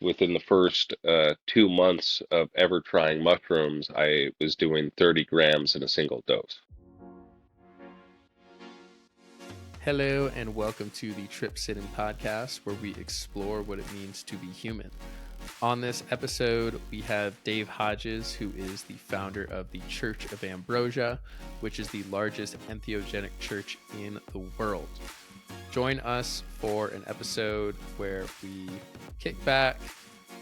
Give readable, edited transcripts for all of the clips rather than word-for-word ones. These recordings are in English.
within the first 2 months of ever trying mushrooms, I was doing 30 grams in a single dose. Hello, and welcome to the Trip Sitting Podcast, where we explore what it means to be human. On this episode, we have Dave Hodges, who is the founder of the Church of Ambrosia, which is the largest entheogenic church in the world. Join us for an episode where we kick back,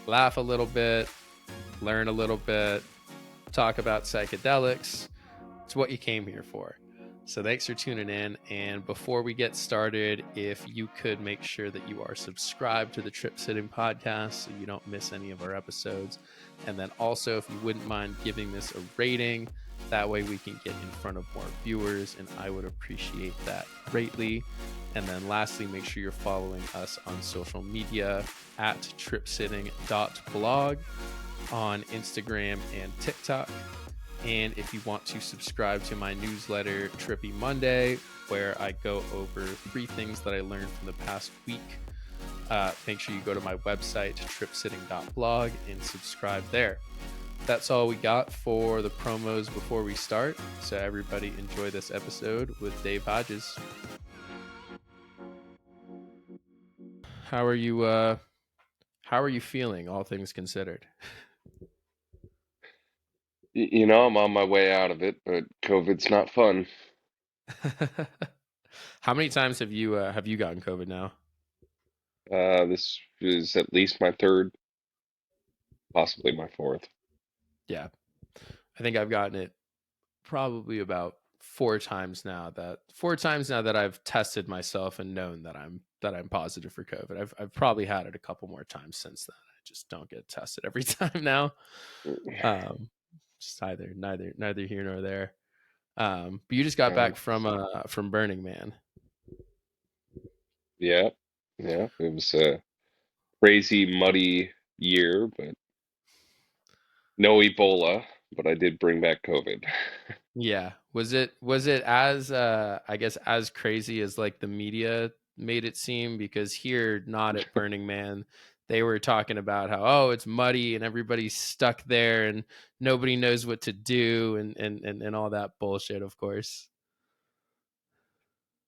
laugh a little bit, learn a little bit, talk about psychedelics. It's what you came here for. So thanks for tuning in. And before we get started, if you could make sure that you are subscribed to the Trip Sitting Podcast so you don't miss any of our episodes. And then also, if you wouldn't mind giving this a rating, that way we can get in front of more viewers, and I would appreciate that greatly. And then lastly, make sure you're following us on social media at tripsitting.blog on Instagram and TikTok. And if you want to subscribe to my newsletter, Trippy Monday, where I go over 3 things that I learned from the past week, make sure you go to my website, tripsitting.blog, and subscribe there. That's all we got for the promos before we start. So everybody enjoy this episode with Dave Hodges. How are you feeling, all things considered? I'm on my way out of it, but COVID's not fun. How many times have you gotten COVID now? This is at least my third, possibly my fourth. Yeah, I think I've gotten it probably about 4 times now. That I've tested myself and known that I'm positive for COVID. I've probably had it a couple more times since then. I just don't get tested every time now. Just neither here nor there. But you just got back from Burning Man. Yeah, it was a crazy, muddy year, but no Ebola, but I did bring back COVID. Yeah. Was it as I guess as crazy as like the media made it seem? Because here, not at Burning Man, they were talking about how, it's muddy and everybody's stuck there and nobody knows what to do and all that bullshit, of course.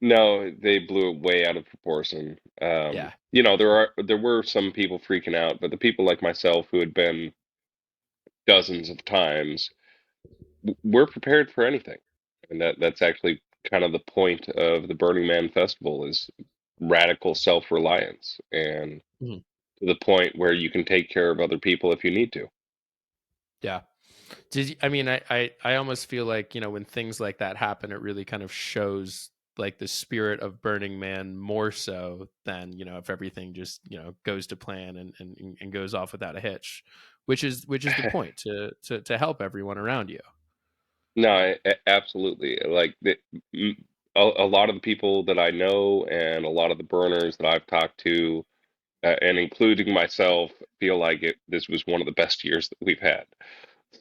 No, they blew it way out of proportion. Yeah. There were some people freaking out, but the people like myself who had been dozens of times, we're prepared for anything. And that's actually kind of the point of the Burning Man Festival is radical self-reliance and Mhm. to the point where you can take care of other people if you need to. Yeah. I almost feel like, when things like that happen, it really kind of shows like the spirit of Burning Man more so than, if everything just, goes to plan and goes off without a hitch, which is the point to help everyone around you. No, absolutely. Like a lot of the people that I know and a lot of the burners that I've talked to, and including myself, feel like this was one of the best years that we've had.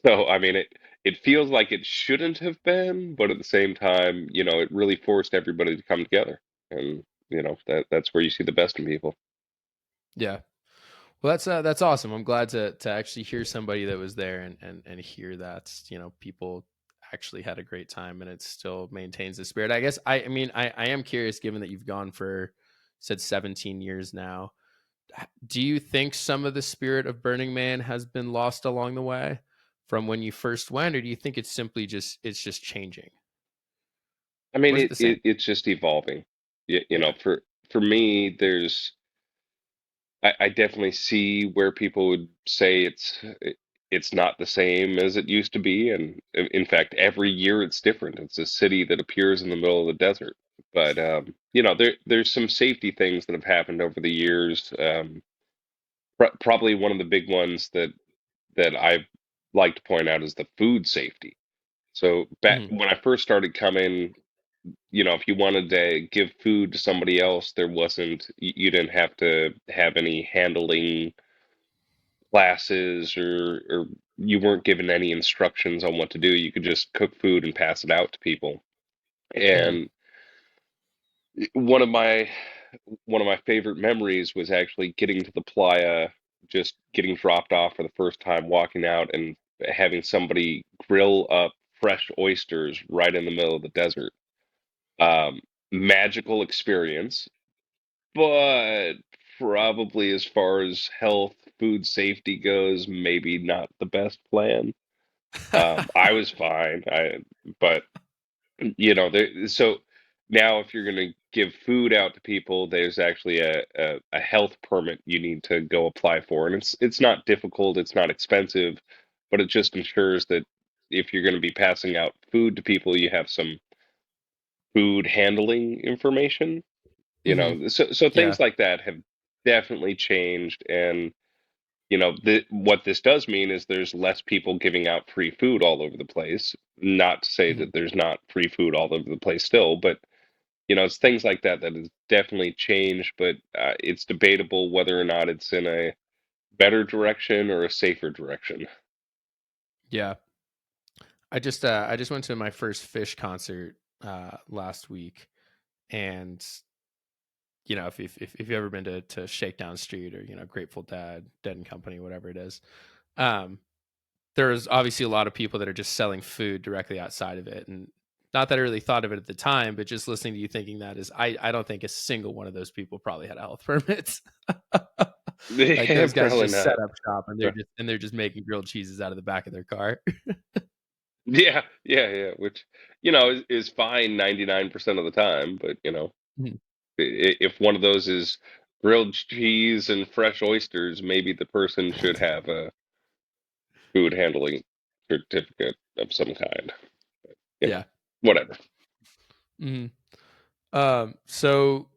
So, I mean, it feels like it shouldn't have been, but at the same time, it really forced everybody to come together, and that's where you see the best in people. Yeah. Well, that's awesome. I'm glad to actually hear somebody that was there and hear that, people actually had a great time and it still maintains the spirit. I guess I am curious, given that you've gone for said 17 years now. Do you think some of the spirit of Burning Man has been lost along the way from when you first went, or do you think it's just changing? I mean, Or is it the same? it's just evolving. Yeah. For me, I definitely see where people would say it's not the same as it used to be, and in fact, every year it's different. It's a city that appears in the middle of the desert. But there's some safety things that have happened over the years. Probably one of the big ones that I like to point out is the food safety. So back Mhm. when I first started coming, if you wanted to give food to somebody else, there wasn't, you didn't have to have any handling classes or you weren't given any instructions on what to do. You could just cook food and pass it out to people. Mhm. And one of my one of my favorite memories was actually getting to the playa just getting dropped off for the first time, walking out and having somebody grill up fresh oysters right in the middle of the desert. Um, Magical experience, but probably as far as health, food safety goes, maybe not the best plan. I was fine. But so now if you're going to give food out to people, there's actually a health permit you need to go apply for, and it's not difficult, it's not expensive, but it just ensures that if you're going to be passing out food to people, you have some food handling information. Hmm. So Yeah. things like that have definitely changed, and what this does mean is there's less people giving out free food all over the place. Not to say Hmm. that there's not free food all over the place still, but it's things like that that has definitely changed. But it's debatable whether or not it's in a better direction or a safer direction. Yeah. I just went to my first Fish concert last week, and if you've ever been to Shakedown Street or Grateful Dead, Dead and Company, whatever it is, um, there's obviously a lot of people that are just selling food directly outside of it, and not that I really thought of it at the time, but just listening to you thinking that is, I don't think a single one of those people probably had a health permit. Like those guys Probably just set not. up shop and they're just making grilled cheeses out of the back of their car. Yeah, yeah, yeah. Which is fine 99% of the time, but Mhm. if one of those is grilled cheese and fresh oysters, maybe the person should have a food handling certificate of some kind. You know, Yeah. whatever. Mhm. So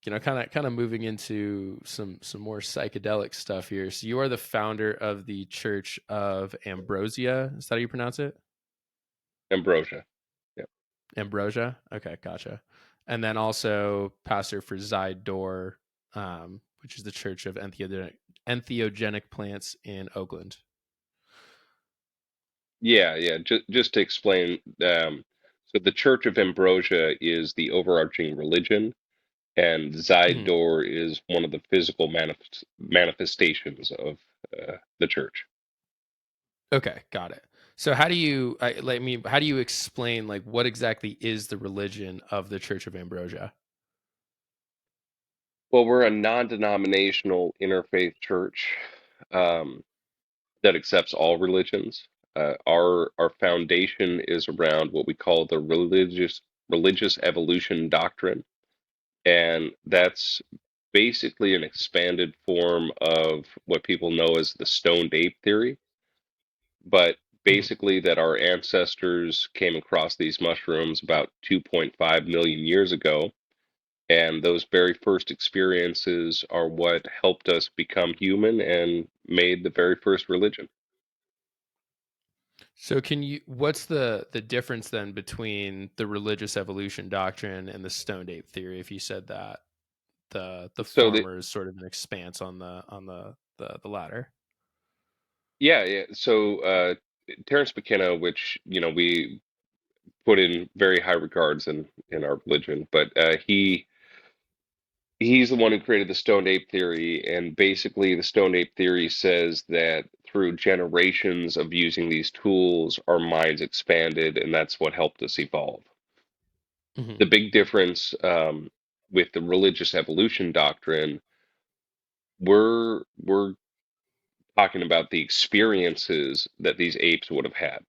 kind of moving into some more psychedelic stuff here. So you are the founder of the Church of Ambrosia. Is that how you pronounce it? Ambrosia. Yeah. Ambrosia. Okay, gotcha. And then also pastor for Zide Door, which is the Church of Entheogenic Plants in Oakland. Yeah, yeah. Just to explain, so the Church of Ambrosia is the overarching religion, and Zide Mhm. Door is one of the physical manifestations of the church. Okay, got it. So how do you how do you explain like what exactly is the religion of the Church of Ambrosia? Well, we're a non-denominational interfaith church um, that accepts all religions. Our foundation is around what we call the religious evolution doctrine, and that's basically an expanded form of what people know as the stoned ape theory. But Mhm. basically, that our ancestors came across these mushrooms about 2.5 million years ago, and those very first experiences are what helped us become human and made the very first religion. So can you what's the difference then between the religious evolution doctrine and the stoned ape theory if you said that the So the former is sort of an expanse on the latter? Yeah, yeah. So Terence McKenna, which we put in very high regards in our religion, but he's the one who created the stoned ape theory, and basically the stoned ape theory says that through generations of using these tools, our minds expanded, and that's what helped us evolve. Hmm. The big difference with the religious evolution doctrine, we're talking about the experiences that these apes would have had.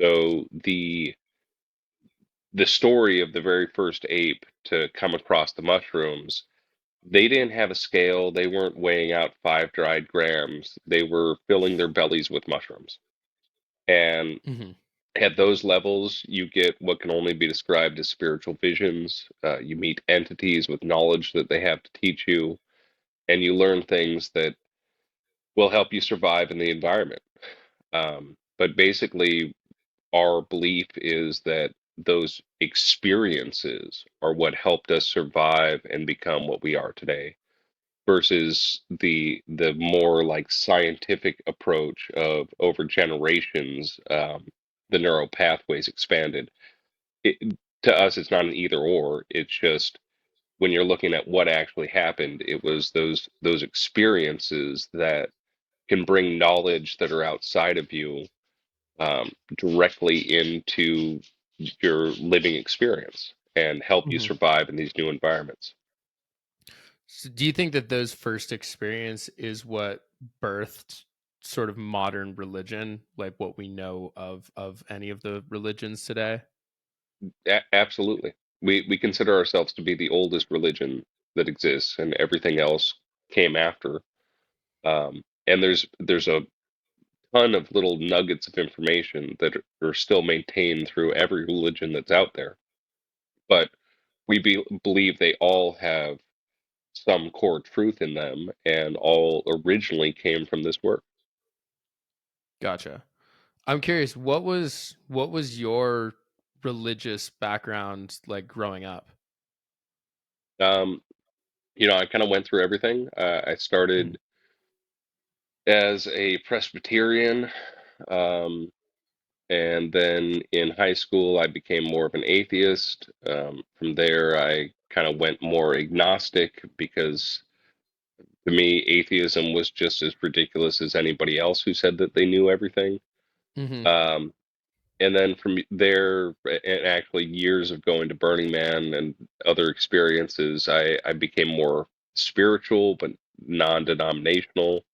So the story of the very first ape to come across the mushrooms, they didn't have a scale. They weren't weighing out 5 dried grams. They were filling their bellies with mushrooms. And Hmm. at those levels, you get what can only be described as spiritual visions. You meet entities with knowledge that they have to teach you, and you learn things that will help you survive in the environment. But basically, our belief is that those experiences are what helped us survive and become what we are today versus the more like scientific approach of over generations, the neural pathways expanded. it, to us it's not an either or, it's just when you're looking at what actually happened, it was those experiences that can bring knowledge that are outside of you directly into your living experience and help you Hmm. survive in these new environments. So do you think that those first experience is what birthed sort of modern religion, like what we know of any of the religions today? Absolutely. We consider ourselves to be the oldest religion that exists, and everything else came after. And there's a ton of little nuggets of information that are still maintained through every religion that's out there. But believe they all have some core truth in them, and all originally came from this work. Gotcha. I'm curious, what was your religious background like growing up? Um, I kind of went through everything. I Mhm. started as a Presbyterian. Um, And then in high school, I became more of an atheist. From there, I kind of went more agnostic because to me, atheism was just as ridiculous as anybody else who said that they knew everything. Mhm. Um, and then from there, and actually years of going to Burning Man and other experiences, I became more spiritual but non-denominational.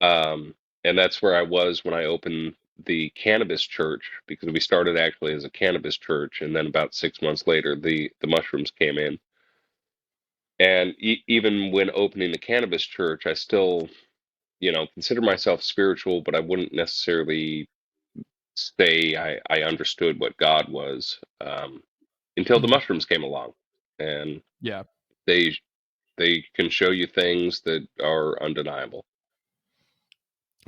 Um, and that's where I was when I opened the cannabis church because we started actually as a cannabis church, and then about 6 months later, the mushrooms came in. And even when opening the cannabis church, I still, consider myself spiritual, but I wouldn't necessarily say I understood what God was until the Mhm. mushrooms came along, and Yeah. they they can show you things that are undeniable.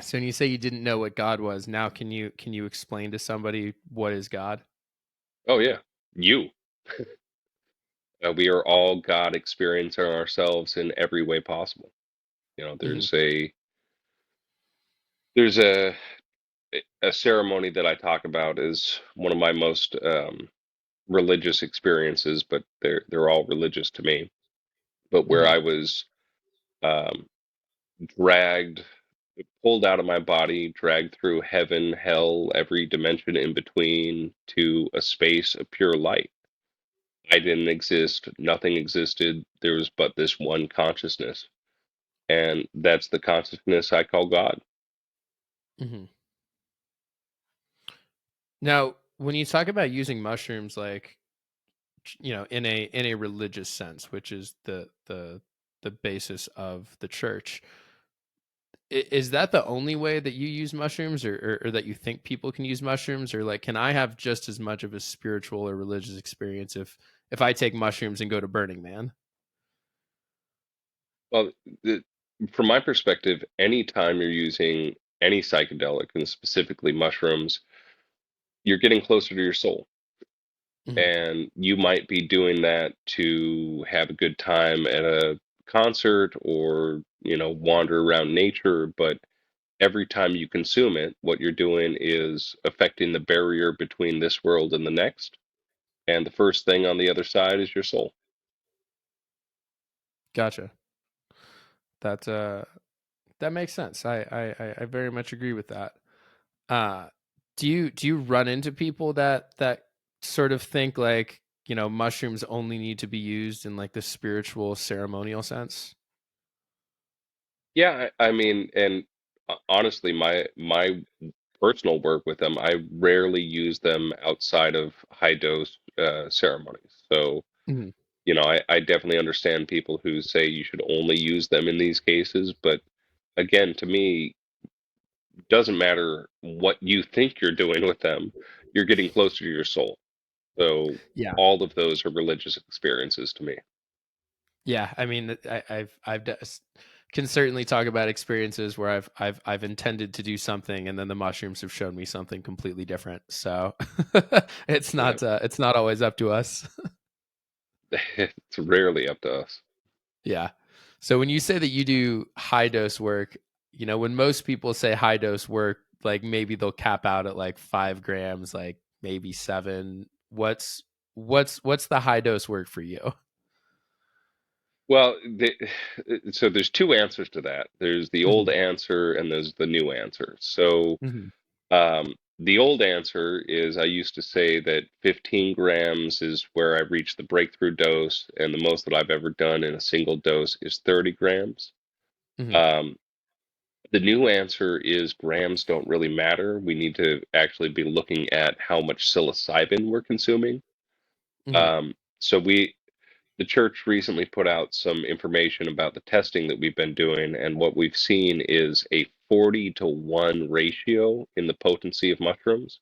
So when you say you didn't know what God was, now can you explain to somebody what is God? Oh yeah, you. We are all God experiencing ourselves in every way possible. You know, Mhm. there's a ceremony that I talk about is one of my most religious experiences, but they're all religious to me. But where Mhm. I was um, dragged, pulled out of my body, dragged through heaven, hell, every dimension in between to a space of pure light. I didn't exist. Nothing existed. There was but this one consciousness. And that's the consciousness I call God. Mhm. Now, when you talk about using mushrooms like in a religious sense, which is the basis of the church, is that the only way that you use mushrooms, or that you think people can use mushrooms, or like can I have just as much of a spiritual or religious experience if I take mushrooms and go to Burning Man? Well, the, from my perspective, anytime you're using any psychedelic, and specifically mushrooms, you're getting closer to your soul. Mhm. And you might be doing that to have a good time at a concert or, wander around nature. But every time you consume it, what you're doing is affecting the barrier between this world and the next. And the first thing on the other side is your soul. Gotcha. That that makes sense. I very much agree with that. Uh, do you run into people that sort of think like mushrooms only need to be used in like the spiritual ceremonial sense? Yeah, I mean, and honestly, my personal work with them, I rarely use them outside of high dose ceremonies. So, Mhm. I definitely understand people who say you should only use them in these cases, but again, to me, doesn't matter what you think you're doing with them, you're getting closer to your soul. So, Yeah. all of those are religious experiences to me. Yeah, I mean, can certainly talk about experiences where I've intended to do something and then the mushrooms have shown me something completely different. So it's Yeah, not always up to us. it's rarely up to us. Yeah. So when you say that you do high dose work, when most people say high dose work, like maybe they'll cap out at like 5 grams, like maybe seven. What's the high dose work for you? Well, so there's two answers to that. There's the old Hmm. answer and there's the new answer. So Hmm. the old answer is I used to say that 15 grams is where I reached the breakthrough dose, and the most that I've ever done in a single dose is 30 grams. Hmm. Um, the new answer is grams don't really matter. We need to actually be looking at how much psilocybin we're consuming. Hmm. Um, so the church recently put out some information about the testing that we've been doing, and what we've seen is a 40-to-1 ratio in the potency of mushrooms.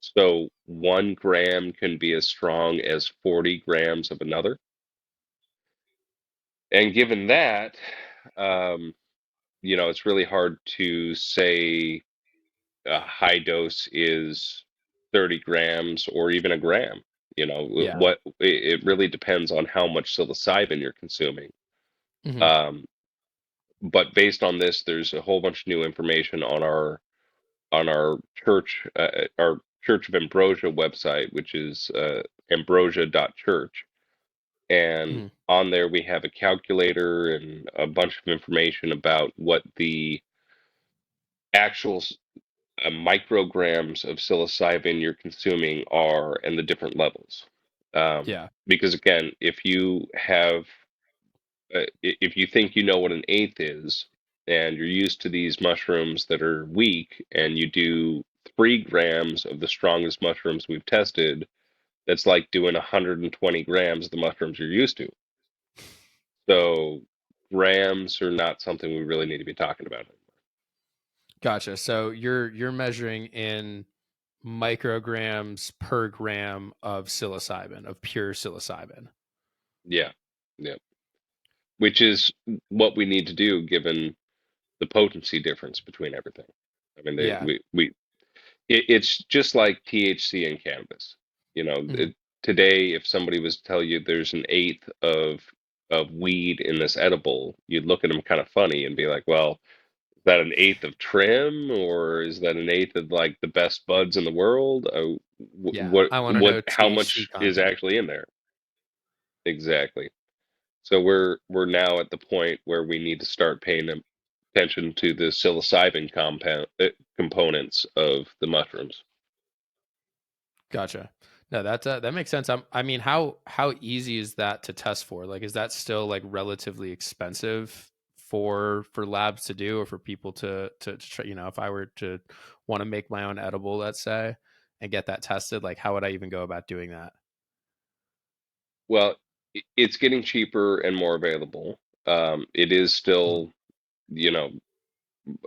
So 1 gram can be as strong as 40 grams of another. And given that, um, it's really hard to say a high dose is 30 grams or even a gram. Yeah. It really depends on how much psilocybin you're consuming. Hmm. Um, but based on this, there's a whole bunch of new information on our Church of Ambrosia website, which is ambrosia.church. And Hmm. on there, we have a calculator and a bunch of information about what the actual micrograms of psilocybin you're consuming are and the different levels. Yeah. Because again, if you think you know what an eighth is, and you're used to these mushrooms that are weak, and you do 3 grams of the strongest mushrooms we've tested, that's like doing 120 grams of the mushrooms you're used to. So grams are not something we really need to be talking about. Gotcha. So you're measuring in micrograms per gram of psilocybin, of pure psilocybin. Yeah, yeah. Which is what we need to do given the potency difference between everything. I mean, Yeah. it's just like THC and cannabis. You know, Hmm. today, if somebody was to tell you there's an eighth of weed in this edible, you'd look at them kind of funny and be like, well, is that an eighth of trim, or is that an eighth of like the best buds in the world? Yeah. I want to know How THC much is content. actually in there? Exactly. So we're now at the point where we need to start paying attention to the psilocybin components of the mushrooms. Gotcha. No, that makes sense. I mean, how easy is that to test for? Like, is that still like relatively expensive for labs to do, or for people to try, if I were to want to make my own edible, let's say, and get that tested, like, how would I even go about doing that? Well, it's getting cheaper and more available. It is Mhm. still, you know,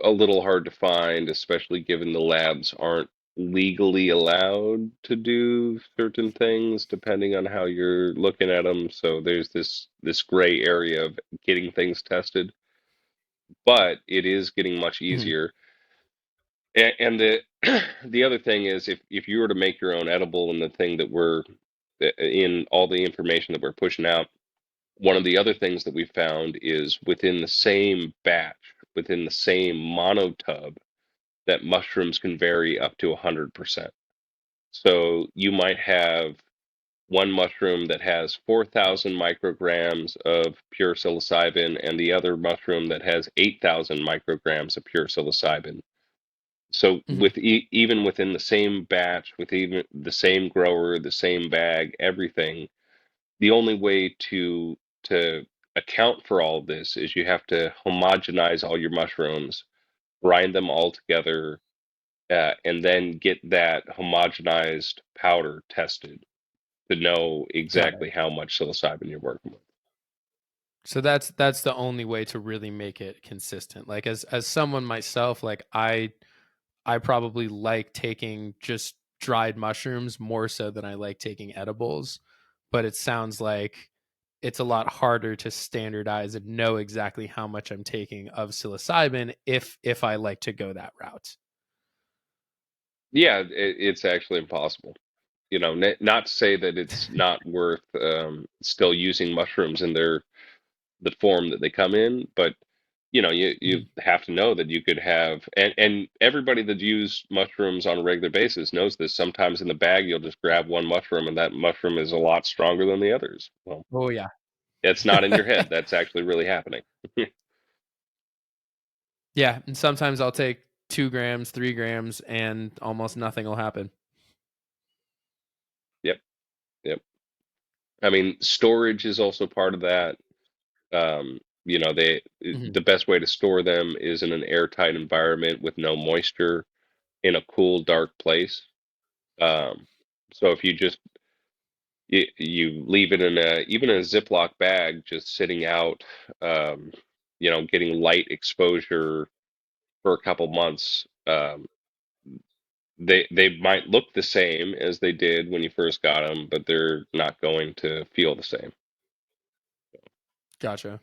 a little hard to find, especially given the labs aren't legally allowed to do certain things depending on how you're looking at them. So there's this gray area of getting things tested, but it is getting much Mhm. easier. And the other thing is, if you were to make your own edible, and the thing that we're in all the information that we're pushing out, one of the other things that we found is within the same batch, within the same monotub, that mushrooms can vary up to 100%. So you might have one mushroom that has 4,000 micrograms of pure psilocybin, and the other mushroom that has 8,000 micrograms of pure psilocybin. So Mhm. even within the same batch, with even the same grower, the same bag, everything, the only way to account for all of this is you have to homogenize all your mushrooms, grind them all together, and then get that homogenized powder tested to know Got it. exactly how much psilocybin you're working with. So that's the only way to really make it consistent. Like, as someone myself, like, I probably like taking just dried mushrooms more so than I like taking edibles. But it sounds like it's a lot harder to standardize and know exactly how much I'm taking of psilocybin if I like to go that route. Yeah, it's actually impossible. Not to say that it's not worth still using mushrooms in the form that they come in, but you Mhm. have to know that you could have, and everybody that uses mushrooms on a regular basis knows this. Sometimes in the bag, you'll just grab one mushroom, and that mushroom is a lot stronger than the others. Well, Oh yeah. It's not in your head. That's actually really happening. Yeah, and sometimes I'll take 2 grams, 3 grams, and almost nothing will happen. Yep, yep. I mean, storage is also part of that. You know, Hmm. the best way to store them is in an airtight environment with no moisture in a cool, dark place. Um, so if you just you leave it in a even a Ziploc bag, just sitting out, um, you know, getting light exposure for a couple months, they might look the same as they did when you first got them, but they're not going to feel the same. Gotcha.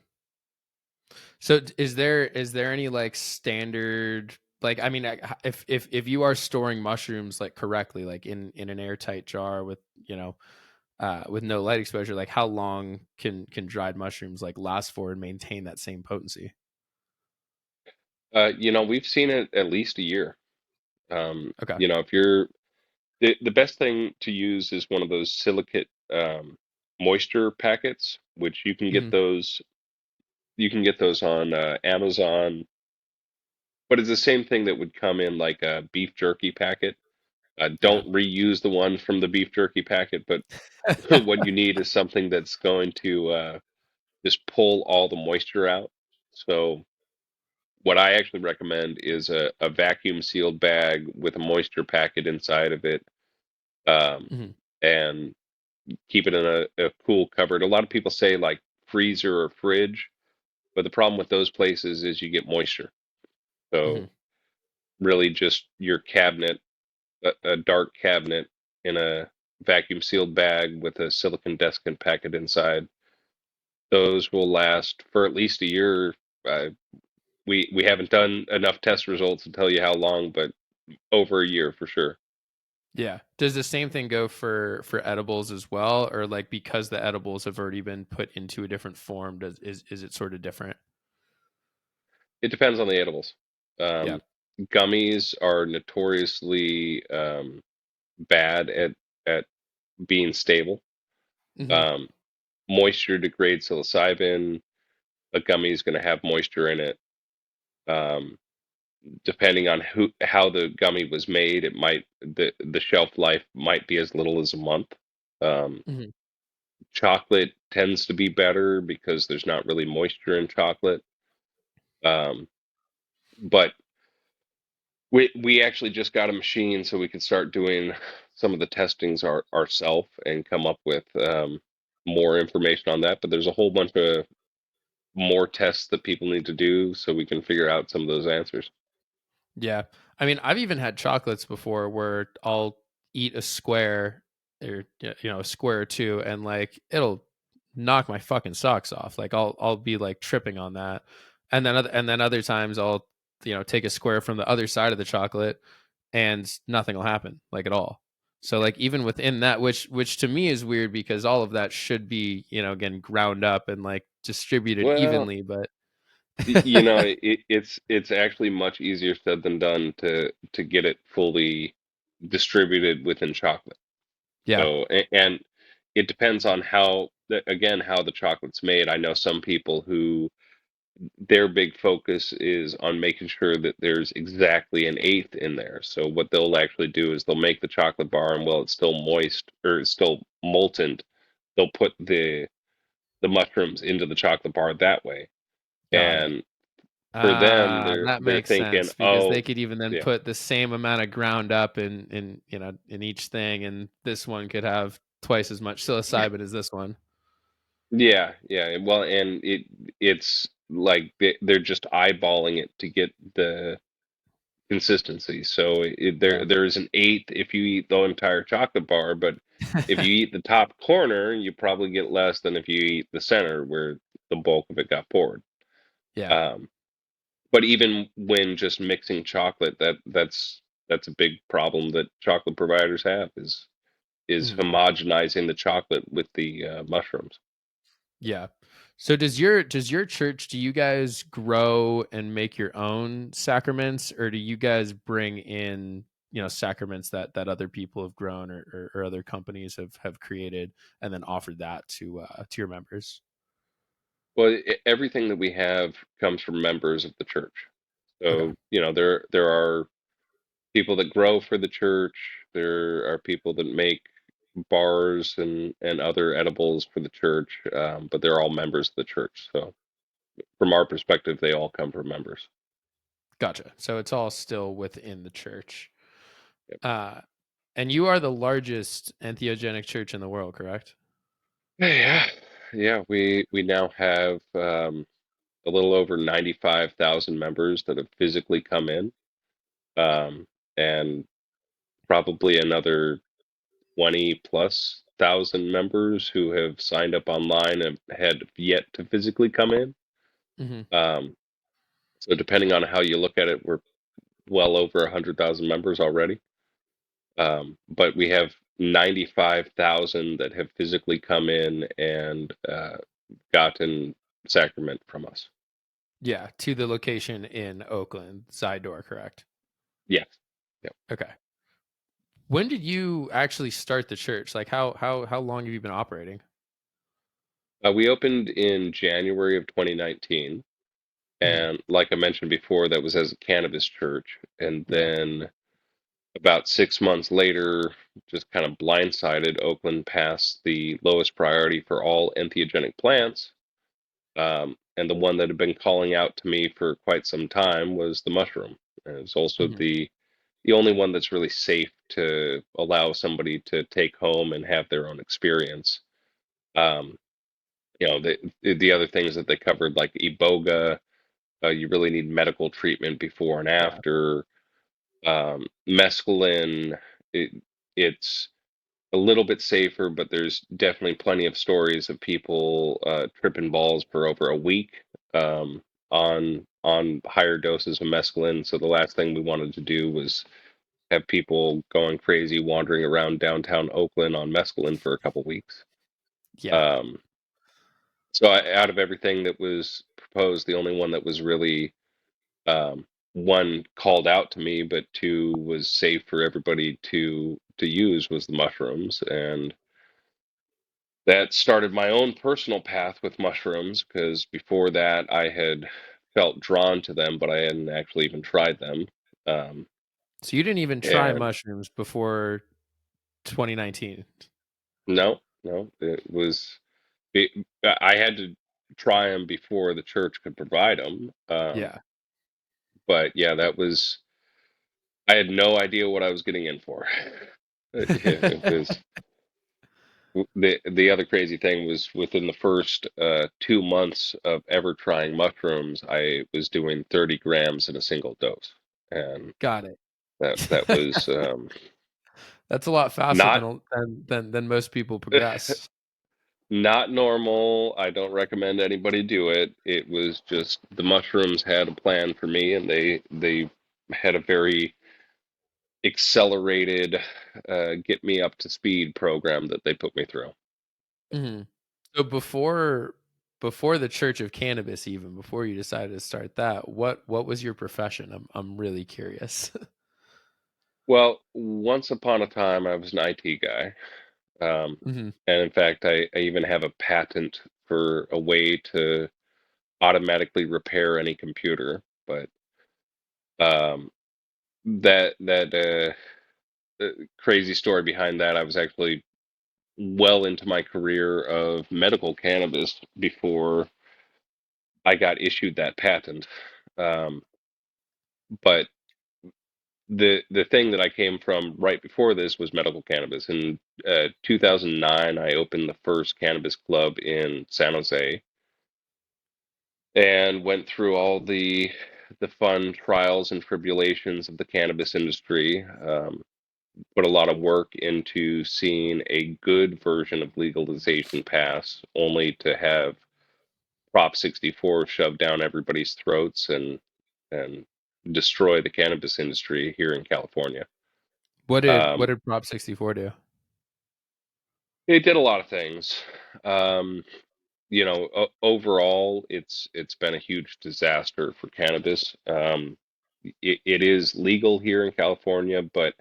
So is there any like standard, like, I mean, if you are storing mushrooms like correctly, like in an airtight jar with, with no light exposure, like how long can dried mushrooms like last for and maintain that same potency? You know, we've seen it at least a year. Okay. You know, if you're the best thing to use is one of those silicate moisture packets, which Hmm. you can get those on Amazon, but it's the same thing that would come in like a beef jerky packet. Yeah. Don't reuse the one from the beef jerky packet, but what you need is something that's going to just pull all the moisture out. So what I actually recommend is a vacuum sealed bag with a moisture packet inside of it, um, Hmm. and keep it in a cool cupboard. A lot of people say like freezer or fridge, but the problem with those places is you get moisture. Hmm. So really just your cabinet, a dark cabinet in a vacuum sealed bag with a silicon desiccant packet inside. Those will last for at least a year. Uh, we haven't done enough test results to tell you how long, but over a year for sure. Yeah. Does the same thing go for edibles as well, or like because the edibles have already been put into a different form, is it sort of different? It depends on the edibles. Yeah. Um, Gummies are notoriously bad at being stable. Hmm. Um, Moisture degrades psilocybin. A gummy is going to have moisture in it. Um, Depending on how the gummy was made, it might the shelf life might be as little as a month. Um, Hmm. Chocolate tends to be better because there's not really moisture in chocolate. Um, but we actually just got a machine so we could start doing some of the testings ourselves and come up with more information on that. But there's a whole bunch of more tests that people need to do so we can figure out some of those answers. Yeah. I mean, I've even had chocolates before where I'll eat a square, or a square or two, and like it'll knock my fucking socks off. Like I'll be like tripping on that. And then other times I'll, take a square from the other side of the chocolate and nothing will happen like at all. So like even within that, which to me is weird because all of that should be, again, ground up and like distributed Well, evenly, but you know, it's actually much easier said than done to get it fully distributed within chocolate. yeah. So and it depends on again how the chocolate's made. I know some people who their big focus is on making sure that there's exactly an eighth in there. So what they'll actually do is they'll make the chocolate bar, and while it's still moist or it's still molten, they'll put the mushrooms into the chocolate bar that way. Got it. And for them, Ah, that they're makes thinking, sense because they oh, could even then yeah, put the same amount of ground up in each thing, and this one could have twice as much psilocybin as this one. yeah, yeah. Well, and it's like they're just eyeballing it to get the consistency. So Yeah. there is an eighth if you eat the entire chocolate bar, but if you eat the top corner, you probably get less than if you eat the center where the bulk of it got poured. Yeah. Um, but even when just mixing chocolate, that's a big problem that chocolate providers have is Mhm. homogenizing the chocolate with the mushrooms. Yeah. So does your church, do you guys grow and make your own sacraments, or do you guys bring in, sacraments that other people have grown, or other companies have created and then offered that to your members? Well, everything that we have comes from members of the church. Okay. So, there are people that grow for the church. There are people that make bars and other edibles for the church, but they're all members of the church. So, from our perspective, they all come from members. Gotcha. So it's all still within the church. Yep. Uh, and you are the largest entheogenic church in the world, correct? Yeah, yeah. We now have a little over 95,000 members that have physically come in, um, and probably another 20 plus thousand members who have signed up online and had yet to physically come in. Hmm. Um, so depending on how you look at it, we're well over 100,000 members already. But we have 95,000 that have physically come in and gotten sacrament from us. Yeah, to the location in Oakland, Zide Door, correct? Yes. Yep. Okay. When did you actually start the church? Like how long have you been operating? We opened in January of 2019. Hmm. And like I mentioned before, that was as a cannabis church. And Yeah. then about 6 months later, just kind of blindsided, Oakland passed the lowest priority for all entheogenic plants. And the one that had been calling out to me for quite some time was the mushroom. And it's also Hmm. the only one that's really safe to allow somebody to take home and have their own experience. Um, the other things that they covered, like iboga, you really need medical treatment before and Yeah. after. Mescaline, it's a little bit safer, but there's definitely plenty of stories of people tripping balls for over a week on higher doses of mescaline. So the last thing we wanted to do was have people going crazy wandering around downtown Oakland on mescaline for a couple weeks. Yeah. Um, out of everything that was proposed, the only one that was really one called out to me, but two was safe for everybody to use was the mushrooms, and that started my own personal path with mushrooms because before that I had felt drawn to them, but I hadn't actually even tried them. Um, So you didn't even try and mushrooms before 2019. no, no, I had to try them before the church could provide them. Yeah. But yeah, I had no idea what I was getting in for. It was the other crazy thing was within the first 2 months of ever trying mushrooms, I was doing 30 grams in a single dose, and Got it. that was That's a lot faster not than most people progress. not normal. I don't recommend anybody do it. It was just the mushrooms had a plan for me, and they had a very accelerated get me up to speed program that they put me through. Hmm. So before the Church of Cannabis, even before you decided to start that, what was your profession? I'm really curious. Well, once upon a time, I was an IT guy. Hmm. And in fact, I even have a patent for a way to automatically repair any computer. But um, that crazy story behind that, I was actually well into my career of medical cannabis before I got issued that patent. Um, but the thing that I came from right before this was medical cannabis. In 2009, I opened the first cannabis club in San Jose and went through all the fun trials and tribulations of the cannabis industry. Put a lot of work into seeing a good version of legalization pass, only to have Prop 64 shoved down everybody's throats and destroy the cannabis industry here in California. What Um, did Prop 64 do? it did a lot of things. Um, Overall, it's been a huge disaster for cannabis. It is legal here in California, but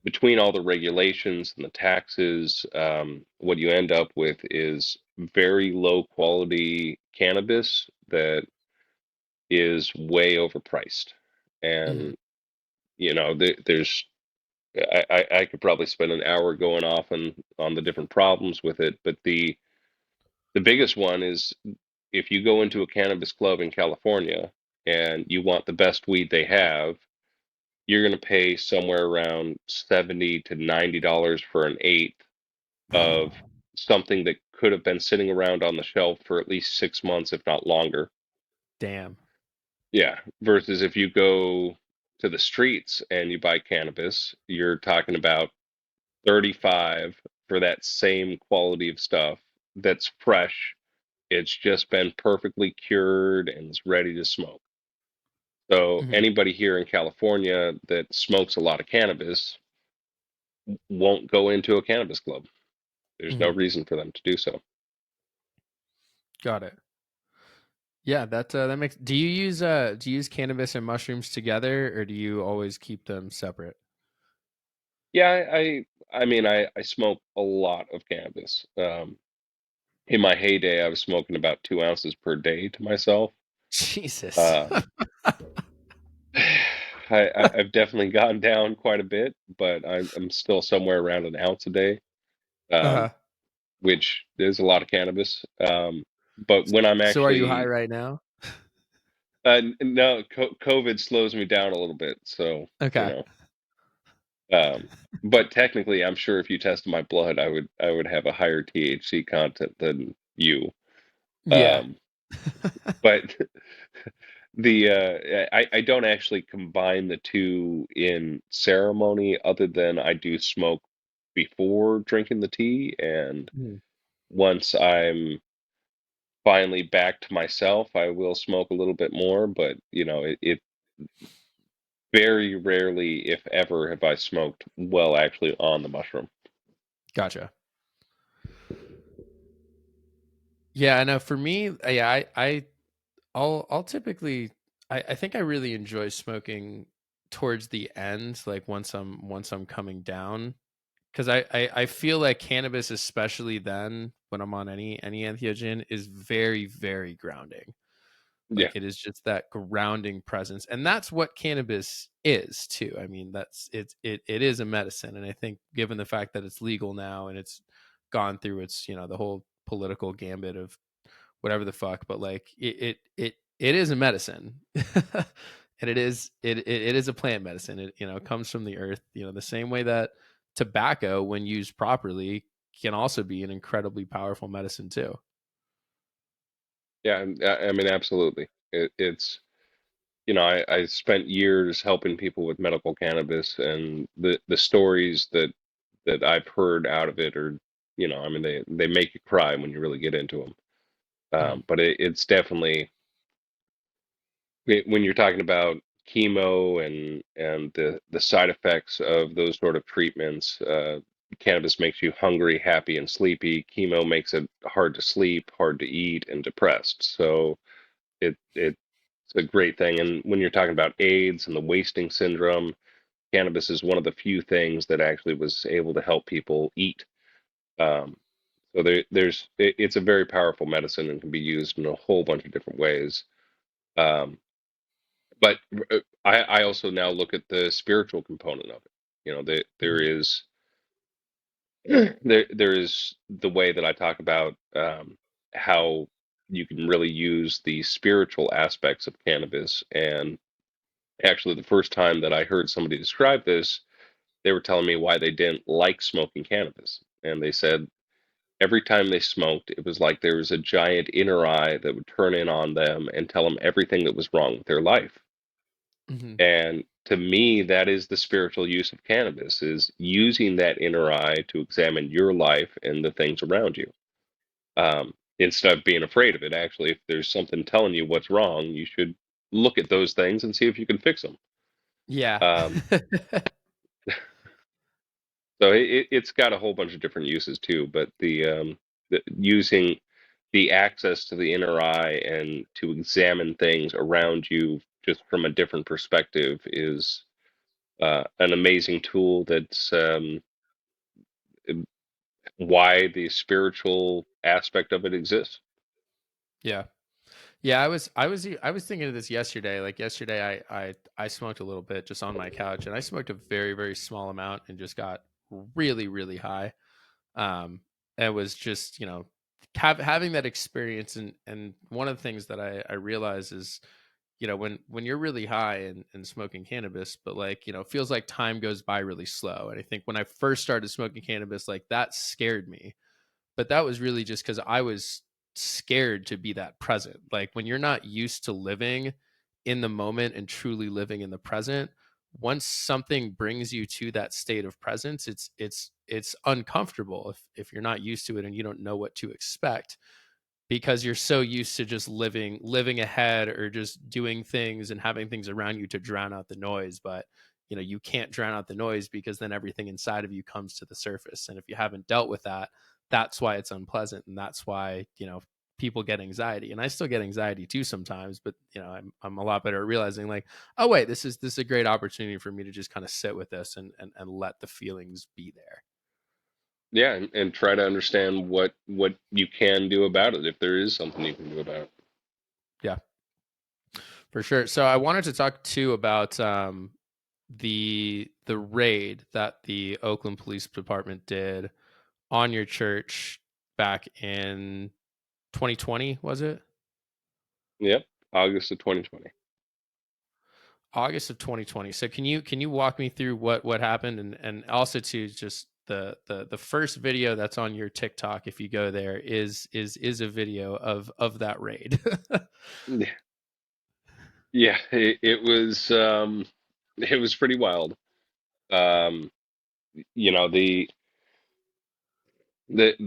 between all the regulations and the taxes, what you end up with is very low quality cannabis that is way overpriced. Hmm. And, there's, I could probably spend an hour going off on the different problems with it, but the biggest one is if you go into a cannabis club in California and you want the best weed they have, you're going to pay somewhere around 70 to $90 for an eighth of something that could have been sitting around on the shelf for at least 6 months, if not longer. Damn. Yeah. Versus if you go to the streets and you buy cannabis, you're talking about 35 for that same quality of stuff that's fresh. It's just been perfectly cured and is ready to smoke. So Hmm. anybody here in California that smokes a lot of cannabis won't go into a cannabis club. There's no Hmm. reason for them to do so. Got it. Yeah, that makes. Do you use cannabis and mushrooms together, or do you always keep them separate? Yeah, I mean, I smoke a lot of cannabis. In my heyday, I was smoking about 2 ounces per day to myself. Jesus. Um, I've definitely gone down quite a bit, but I'm still somewhere around an ounce a day, um, Uh-huh. which is a lot of cannabis. But when I'm So are you high actually, right now? no, COVID slows me down a little bit, so you Okay. know. Um, but technically, I'm sure if you tested my blood, I would have a higher THC content than you. Yeah. Um, but I don't actually combine the two in ceremony, other than I do smoke before drinking the tea, and Mhm. once I'm finally back to myself, I will smoke a little bit more. But it very rarely, if ever, have I smoked well actually on the mushroom. Gotcha. Yeah, I know. For me, yeah, I'll typically I think I really enjoy smoking towards the end, like once I'm coming down, because I feel like cannabis, especially then when I'm on any entheogen, is very very grounding. Yeah, Like it is just that grounding presence, and that's what cannabis is too. I mean, it is a medicine, and I think given the fact that it's legal now and it's gone through its the whole political gambit of whatever the fuck, but like it is a medicine. And it is a plant medicine. It comes from the earth, the same way that tobacco, when used properly, can also be an incredibly powerful medicine too. yeah, I mean, absolutely. I spent years helping people with medical cannabis, and the stories that I've heard out of it are, I mean, they make you cry when you really get into them. Mhm. But it's definitely when you're talking about chemo and the side effects of those sort of treatments. Cannabis makes you hungry, happy, and sleepy. Chemo makes it hard to sleep, hard to eat, and depressed. So it's a great thing. And when you're talking about AIDS and the wasting syndrome, cannabis is one of the few things that actually was able to help people eat. Um, so it's a very powerful medicine and can be used in a whole bunch of different ways. Um, but I also now look at the spiritual component of it. There Mhm. is there is the way that I talk about how you can really use the spiritual aspects of cannabis. And actually, the first time that I heard somebody describe this, they were telling me why they didn't like smoking cannabis. And they said every time they smoked, it was like there was a giant inner eye that would turn in on them and tell them everything that was wrong with their life. Mhm. And to me, that is the spiritual use of cannabis, is using that inner eye to examine your life and the things around you. Instead of being afraid of it, actually, if there's something telling you what's wrong, you should look at those things and see if you can fix them. Yeah. Um, so it's got a whole bunch of different uses too, but the using the access to the inner eye and to examine things around you just from a different perspective is an amazing tool that's why the spiritual aspect of it exists. Yeah. Yeah, I was thinking of this yesterday. Like yesterday I smoked a little bit just on my couch, and I smoked a very, very small amount and just got really, really high. And was just, having that experience. And one of the things that I realize is, when you're really high and smoking cannabis, but like, it feels like time goes by really slow. And I think when I first started smoking cannabis, like that scared me, but that was really just because I was scared to be that present. Like when you're not used to living in the moment and truly living in the present, once something brings you to that state of presence, it's uncomfortable if you're not used to it and you don't know what to expect, because you're so used to just living ahead or just doing things and having things around you to drown out the noise. But you can't drown out the noise, because then everything inside of you comes to the surface, and if you haven't dealt with that, that's why it's unpleasant, and that's why people get anxiety. And I still get anxiety too sometimes, but I'm a lot better at realizing, like, oh wait, this is a great opportunity for me to just kind of sit with this and let the feelings be there. Yeah, and try to understand what you can do about it if there is something you can do about it. Yeah, for sure. So I wanted to talk too about the raid that the Oakland Police Department did on your church back in 2020, was it? Yep, August of 2020. August of 2020. So can you walk me through what happened, and also to just the first video that's on your TikTok, if you go there, is a video of that raid. Yeah, it was pretty wild. Um, you know, the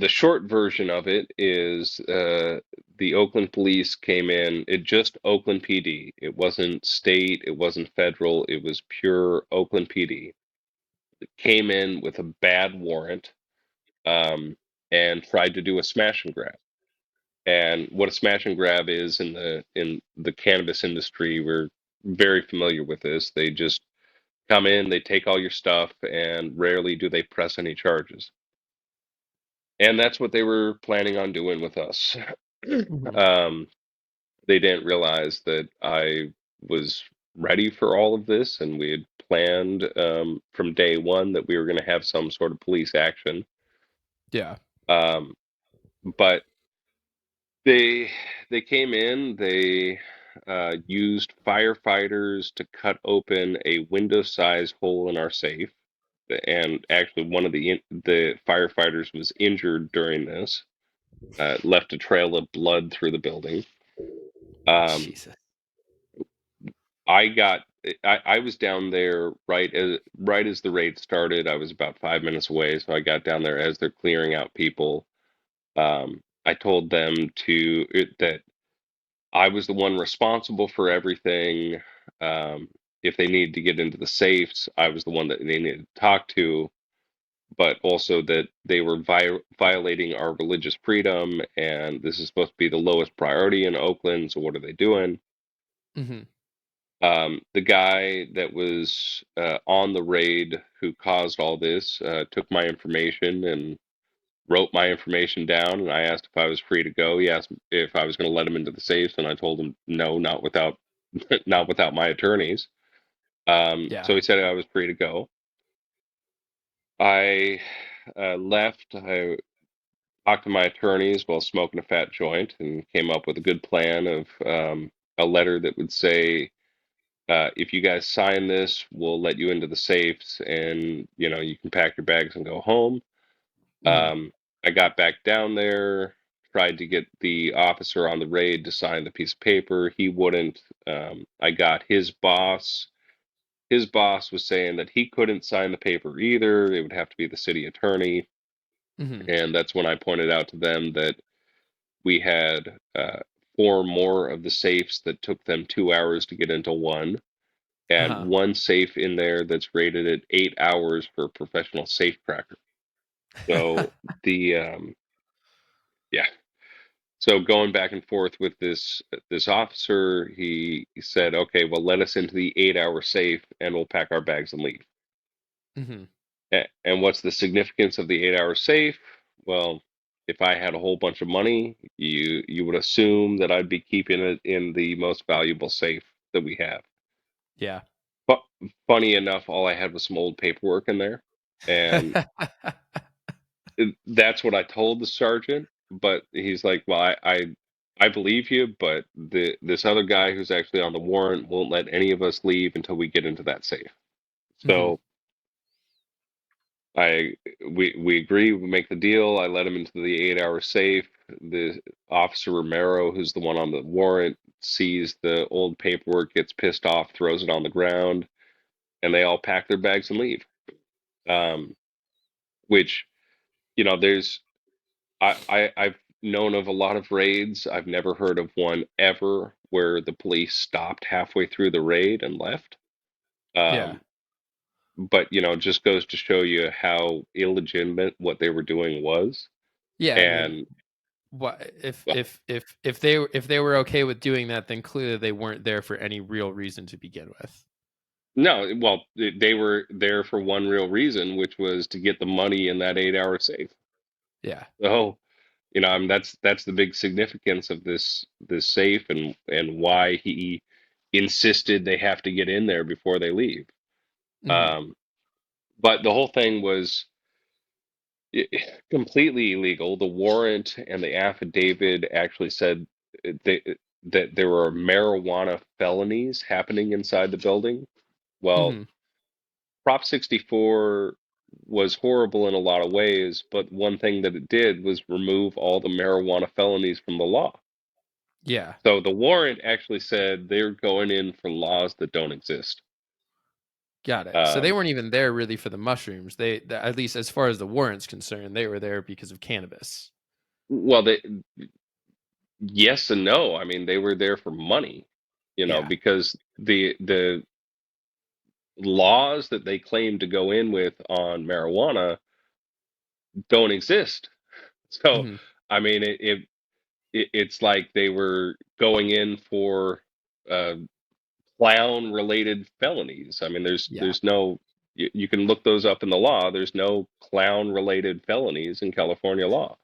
short version of it is the Oakland police came in. It just Oakland PD. It wasn't state, it wasn't federal, it was pure Oakland PD. It came in with a bad warrant, um, and tried to do a smash and grab. And what a smash and grab is in the cannabis industry, we're very familiar with this. They just come in, they take all your stuff, and rarely do they press any charges. And that's what they were planning on doing with us. Mhm. Um, they didn't realize that I was ready for all of this, and we had planned from day one that we were going to have some sort of police action. Yeah. Um, but they they came in, they used firefighters to cut open a window-sized hole in our safe, and actually one of the firefighters was injured during this. Left a trail of blood through the building. Um, Jesus. I got I was down there right as the raid started. I was about 5 minutes away, so I got down there as they're clearing out people. I told them that I was the one responsible for everything. Um, if they needed to get into the safes, I was the one that they needed to talk to, but also that they were violating our religious freedom, and this is supposed to be the lowest priority in Oakland. So what are they doing? Hmm. The guy that was on the raid who caused all this took my information and wrote my information down. And I asked if I was free to go. He asked if I was going to let him into the safes, and I told him no, not without not without my attorneys. Yeah. So he said I was free to go. I left. I talked to my attorneys while smoking a fat joint and came up with a good plan of a letter that would say, if you guys sign this, we'll let you into the safes, and you can pack your bags and go home. Hmm. Um, I got back down there, tried to get the officer on the raid to sign the piece of paper. He wouldn't. I got his boss. His boss was saying that he couldn't sign the paper either. It would have to be the city attorney. Hmm. And that's when I pointed out to them that we had four more of the safes that took them 2 hours to get into one, and Uh-huh. one safe in there that's rated at 8 hours for a professional safe cracker. So the yeah, So going back and forth with this officer, he said, "Okay, well, let us into the 8-hour safe, and we'll pack our bags and leave." Hmm. And what's the significance of the 8-hour safe? Well, if I had a whole bunch of money, you would assume that I'd be keeping it in the most valuable safe that we have. Yeah. But funny enough, all I had was some old paperwork in there, and that's what I told the sergeant. But he's like, "Well, I believe you, but this other guy who's actually on the warrant won't let any of us leave until we get into that safe." Hmm. So I we agree, we make the deal. I let him into the 8-hour safe. The officer Romero, who's the one on the warrant, sees the old paperwork, gets pissed off, throws it on the ground, and they all pack their bags and leave. Um, which, there's I've known of a lot of raids. I've never heard of one ever where the police stopped halfway through the raid and left. Yeah. Um, but just goes to show you how illegitimate what they were doing was. Yeah. I mean, And what if well, if they were okay with doing that, then clearly they weren't there for any real reason to begin with. no, well, they were there for one real reason, which was to get the money in that 8-hour safe. Yeah. So, I mean, that's the big significance of this safe, and why he insisted they have to get in there before they leave. Hmm. Um, but the whole thing was completely illegal. The warrant and the affidavit actually said they, that there were marijuana felonies happening inside the building. Well, Hmm. Prop 64 was horrible in a lot of ways, but one thing that it did was remove all the marijuana felonies from the law. Yeah. So the warrant actually said they're going in for laws that don't exist. Got it. So they Um, weren't even there really for the mushrooms. At least as far as the warrant's concerned, they were there because of cannabis. well, yes and no. I mean, they were there for money, Yeah. because the laws that they claim to go in with on marijuana don't exist. So, Hmm. I mean, it's like they were going in for uh, clown-related felonies. I mean, Yeah. there's no you can look those up in the law. There's no clown-related felonies in California law.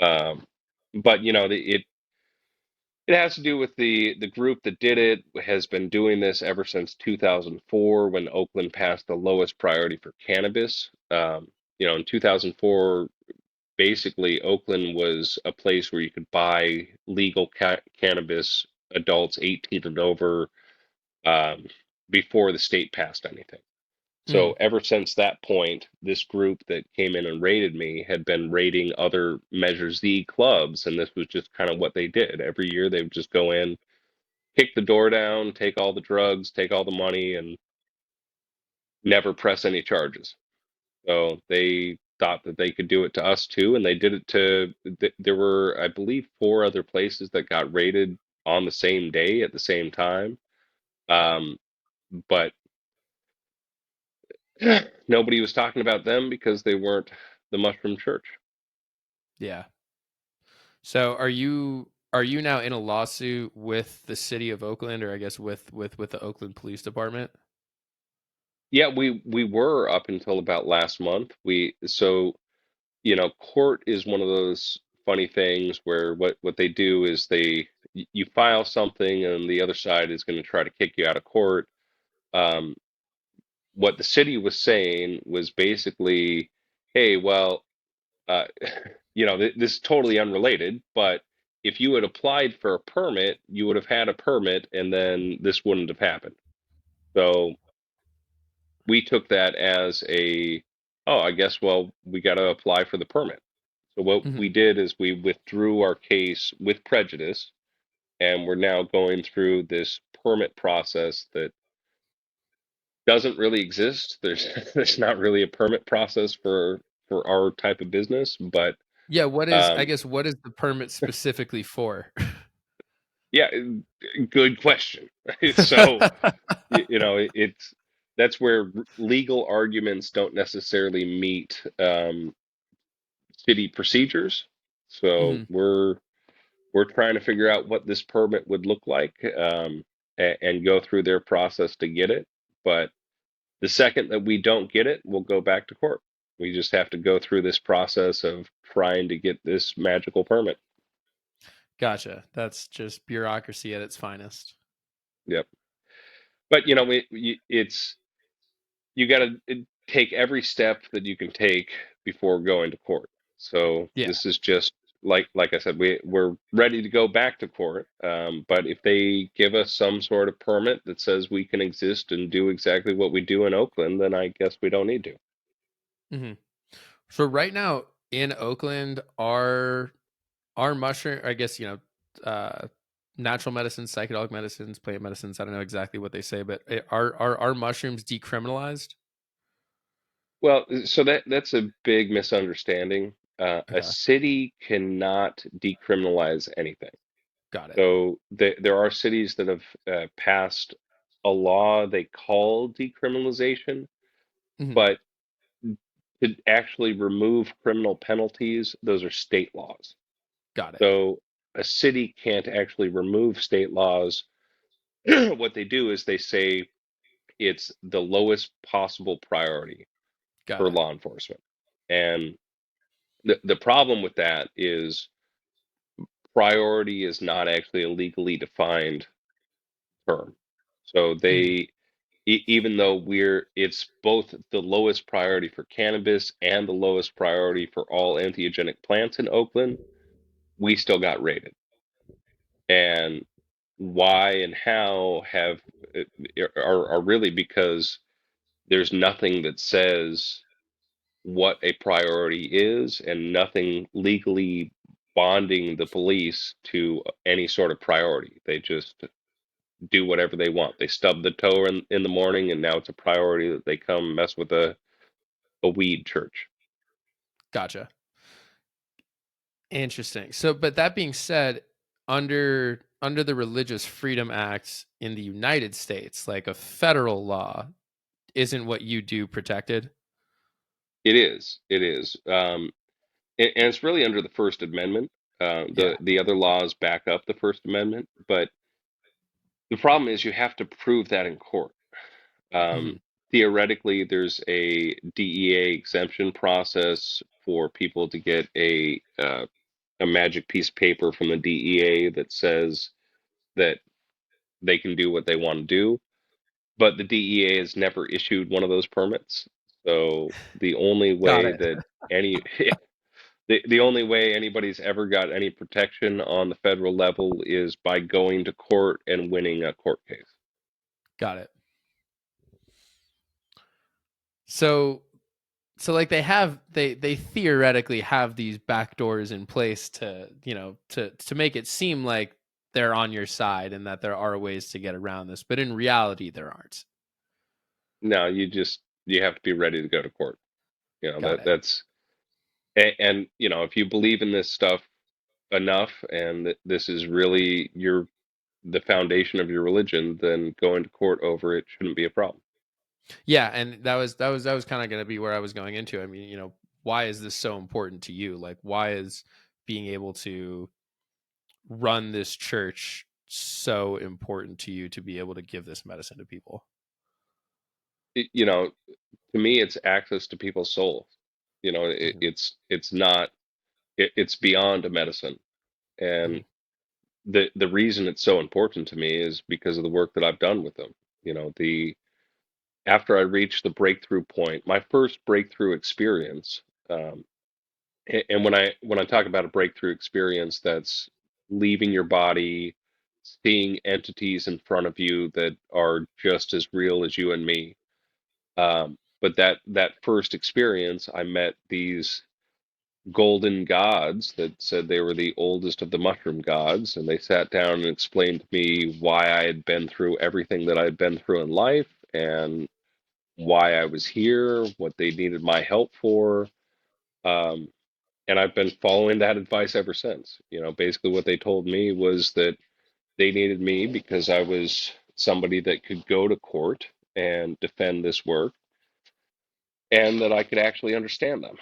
Um, but it has to do with the group that did it has been doing this ever since 2004 when Oakland passed the lowest priority for cannabis. In 2004, basically Oakland was a place where you could buy legal cannabis, adults 18 and over, um, before the state passed anything. Hmm. So ever since that point, this group that came in and raided me had been raiding other Measure Z clubs, and this was just kind of what they did. Every year they would just go in, kick the door down, take all the drugs, take all the money, and never press any charges. So they thought that they could do it to us too, and they did it to. There were, I believe, 4 other places that got raided on the same day at the same time. Um, but nobody was talking about them because they weren't the Mushroom Church. Yeah. So are you now in a lawsuit with the city of Oakland, or I guess with the Oakland Police Department? Yeah, we were up until about last month. Court is one of those funny things where what they do is you file something and the other side is going to try to kick you out of court. Um, what the city was saying was basically, hey, well, uh, this is totally unrelated, but if you had applied for a permit, you would have had a permit, and then this wouldn't have happened. So we took that as oh, I guess, well, we got to apply for the permit. So what Hmm. we did is we withdrew our case with prejudice, and we're now going through this permit process that doesn't really exist. There's not really a permit process for our type of business, but Yeah, I um, guess what is the permit specifically for? yeah, good question. So it's that's where legal arguments don't necessarily meet city procedures. So Hmm. we're trying to figure out what this permit would look like, and go through their process to get it. But the second that we don't get it, we'll go back to court. We just have to go through this process of trying to get this magical permit. Gotcha. That's just bureaucracy at its finest. Yep. But it's you got to take every step that you can take before going to court. So Yeah. this is just like I said, we're ready to go back to court. But if they give us some sort of permit that says we can exist and do exactly what we do in Oakland, then I guess we don't need to. hmm So right now in Oakland, are mushroom, I guess, natural medicines, psychedelic medicines, plant medicines. I don't know exactly what they say, but are mushrooms decriminalized? Well, so that's a big misunderstanding. A Okay, city cannot decriminalize anything. got it. So there are cities that have passed a law they call decriminalization, hmm but to actually remove criminal penalties, those are state laws. Got it. So a city can't actually remove state laws. What they do is they say it's the lowest possible priority Got for it. law enforcement. And the problem with that is priority is not actually a legally defined term. So hmm even though it's both the lowest priority for cannabis and the lowest priority for all entheogenic plants in Oakland, we still got raided. And why and how are really because there's nothing that says what a priority is and nothing legally bonding the police to any sort of priority. They just do whatever they want. They stub the toe in the morning, and now it's a priority that they come mess with a weed church. Gotcha. Interesting. So, but that being said, under the Religious Freedom Act in the United States, like a federal law, isn't what you do protected? It is. It is. And it's really under the First Amendment. Yeah. The other laws back up the First Amendment, but the problem is you have to prove that in court. hmm Um, Theoretically, there's a DEA exemption process for people to get a magic piece of paper from the DEA that says that they can do what they want to do, but the DEA has never issued one of those permits. So the only Got way it. that any the only way anybody's ever got any protection on the federal level is by going to court and winning a court case. Got it. So like they theoretically have these back doors in place to, to make it seem like they're on your side and that there are ways to get around this, but in reality there aren't. Now you have to be ready to go to court. Got it. That's and if you believe in this stuff enough and that this is really the foundation of your religion, then going to court over it shouldn't be a problem. Yeah, and that was kind of going to be where I was going into. I mean, why is this so important to you? Like, why is being able to run this church so important to you to be able to give this medicine to people? It, you know, to me, it's access to people's souls. hmm It's not it's beyond a medicine, hmm and the reason it's so important to me is because of the work that I've done with them. The After I reached the breakthrough point, my first breakthrough experience, um, and when I talk about a breakthrough experience, that's leaving your body, seeing entities in front of you that are just as real as you and me. But that first experience, I met these golden gods that said they were the oldest of the mushroom gods, and they sat down and explained to me why I had been through everything that I'd been through in life and why I was here, what they needed my help for. Um, and I've been following that advice ever since. Basically what they told me was that they needed me because I was somebody that could go to court and defend this work and that I could actually understand them.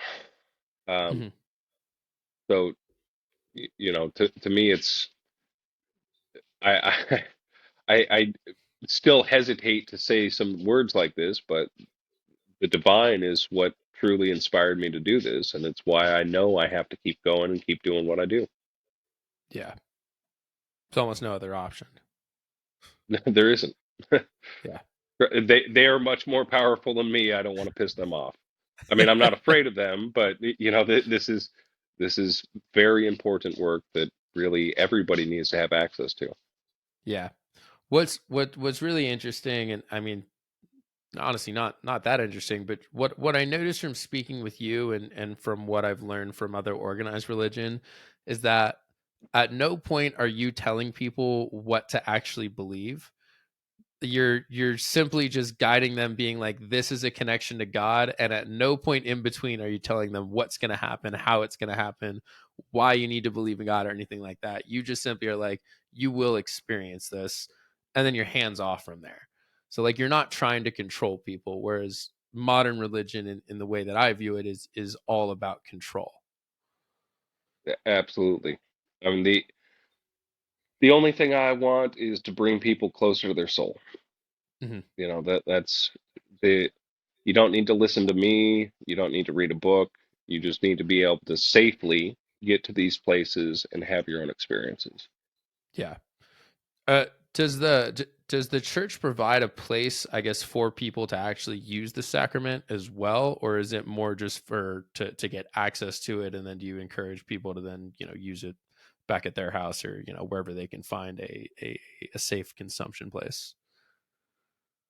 Um, hmm so To me, it's I I still hesitate to say some words like this, but the divine is what truly inspired me to do this, and it's why I know I have to keep going and keep doing what I do. Yeah. There's almost no other option. There isn't. Yeah. They are much more powerful than me. I don't want to piss them off. I mean, I'm not afraid of them, but this is very important work that really everybody needs to have access to. Yeah. What's really interesting, and I mean, honestly, not that interesting, but what I noticed from speaking with you and from what I've learned from other organized religion is that at no point are you telling people what to actually believe. You're simply just guiding them, being like, this is a connection to God, and at no point in between are you telling them what's going to happen, how it's going to happen, why you need to believe in God or anything like that. You just simply are like, you will experience this, and then you're hands off from there. So like, you're not trying to control people, whereas modern religion, in the way that I view it, is all about control. Absolutely. I mean, the only thing I want is to bring people closer to their soul. Hmm. That's the you don't need to listen to me, you don't need to read a book. You just need to be able to safely get to these places and have your own experiences. Yeah. Uh, does the church provide a place, I guess, for people to actually use the sacrament as well, or is it more just for to get access to it, and then do you encourage people to then use it back at their house or wherever they can find a safe consumption place?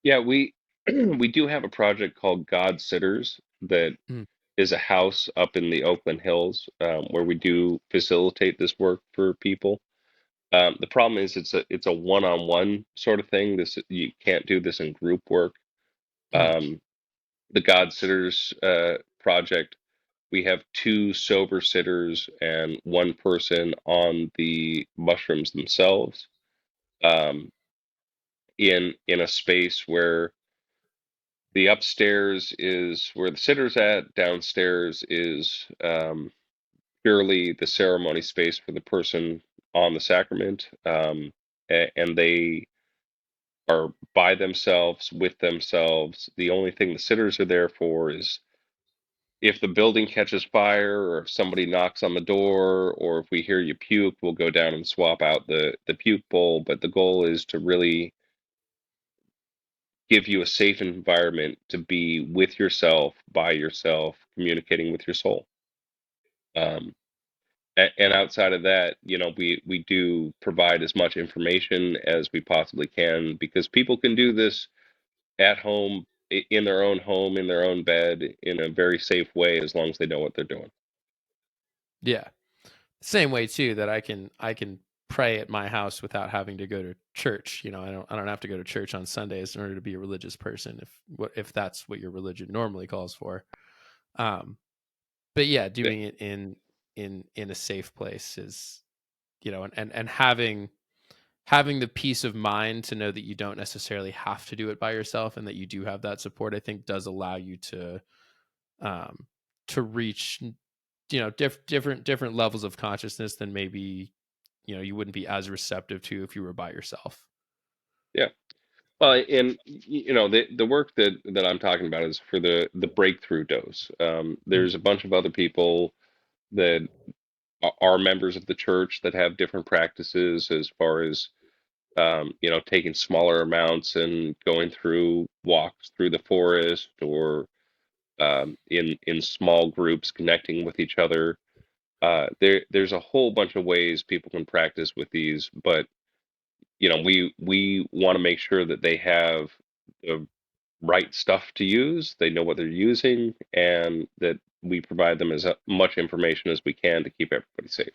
Yeah, we we do have a project called God Sitters that Mm, is a house up in the Oakland Hills, where we do facilitate this work for people. The problem is it's a one-on-one sort of thing. This you can't do this in group work. mm, Um, the God Sitters project, we have two sober sitters and one person on the mushrooms themselves, um, in a space where the upstairs is where the sitter's at, downstairs is purely the ceremony space for the person on the sacrament, and they are by themselves, with themselves. The only thing the sitters are there for is if the building catches fire, or if somebody knocks on the door, or if we hear you puke, we'll go down and swap out the puke bowl. But the goal is to really give you a safe environment to be with yourself, by yourself, communicating with your soul. Um, and outside of that, we do provide as much information as we possibly can, because people can do this at home, in their own home, in their own bed, in a very safe way, as long as they know what they're doing. yeah. Same way too that I can pray at my house without having to go to church. I don't have to go to church on Sundays in order to be a religious person, if that's what your religion normally calls for. Um, but yeah, Yeah, doing it in a safe place is, and having the peace of mind to know that you don't necessarily have to do it by yourself, and that you do have that support, I think does allow you um to reach different levels of consciousness than maybe you wouldn't be as receptive to if you were by yourself. yeah. Well, and the work that I'm talking about is for the breakthrough dose. Mm, There's a bunch of other people that are members of the church that have different practices, as far as taking smaller amounts and going through walks through the forest, or in small groups connecting with each other. There's a whole bunch of ways people can practice with these, but we want to make sure that they have the right stuff to use, they know what they're using, and that we provide them as much information as we can to keep everybody safe.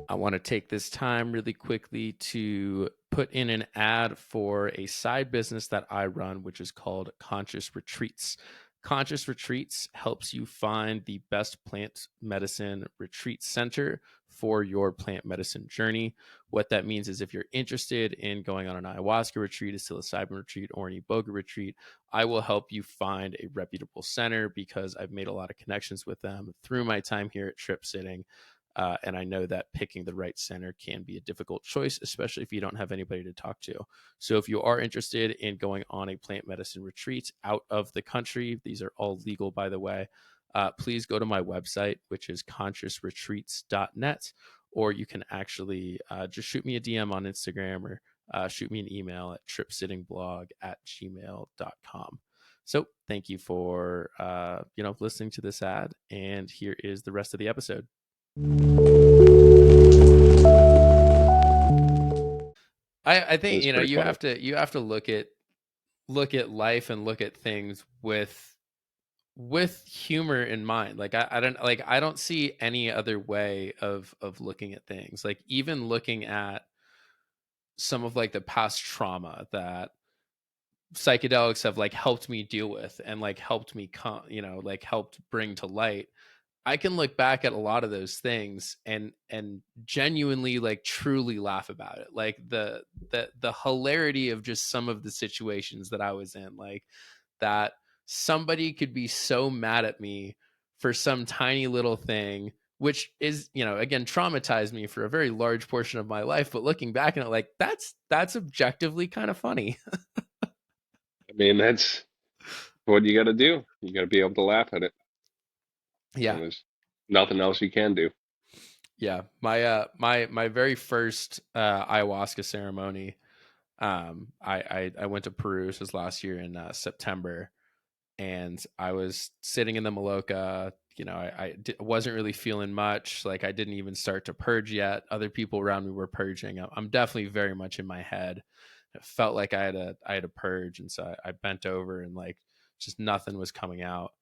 I want to take this time really quickly to put in an ad for a side business that I run, which is called Conscious Retreats. Conscious Retreats helps you find the best plant medicine retreat center for your plant medicine journey. What that means is if you're interested in going on an ayahuasca retreat, a psilocybin retreat, or an iboga retreat, I will help you find a reputable center because I've made a lot of connections with them through my time here at Trip Sitting. And I know that picking the right center can be a difficult choice, especially if you don't have anybody to talk to. So if you are interested in going on a plant medicine retreat out of the country, these are all legal, by the way, please go to my website, which is consciousretreats.net, or you can actually just shoot me a DM on Instagram or shoot me an email at tripsittingblog@gmail.com. So thank you for listening to this ad, and here is the rest of the episode. I It think was pretty funny. you have to look at life and look at things with humor in mind. Like I don't see any other way of looking at things. Like even looking at some of like the past trauma that psychedelics have like helped me deal with and like helped me like helped bring to light. I can look back at a lot of those things and genuinely like truly laugh about it. Like the hilarity of just some of the situations that I was in, like that somebody could be so mad at me for some tiny little thing, which is, again, traumatized me for a very large portion of my life. But looking back at it, like that's objectively kind of funny. I mean, that's what you got to do. You got to be able to laugh at it. Yeah. There's nothing else you can do. Yeah. My very first ayahuasca ceremony, I went to Peru. This was last year in September, and I was sitting in the Maloka. Wasn't really feeling much. Like I didn't even start to purge yet. Other people around me were purging. I'm definitely very much in my head. It felt like I had a purge, and so I bent over and like just nothing was coming out.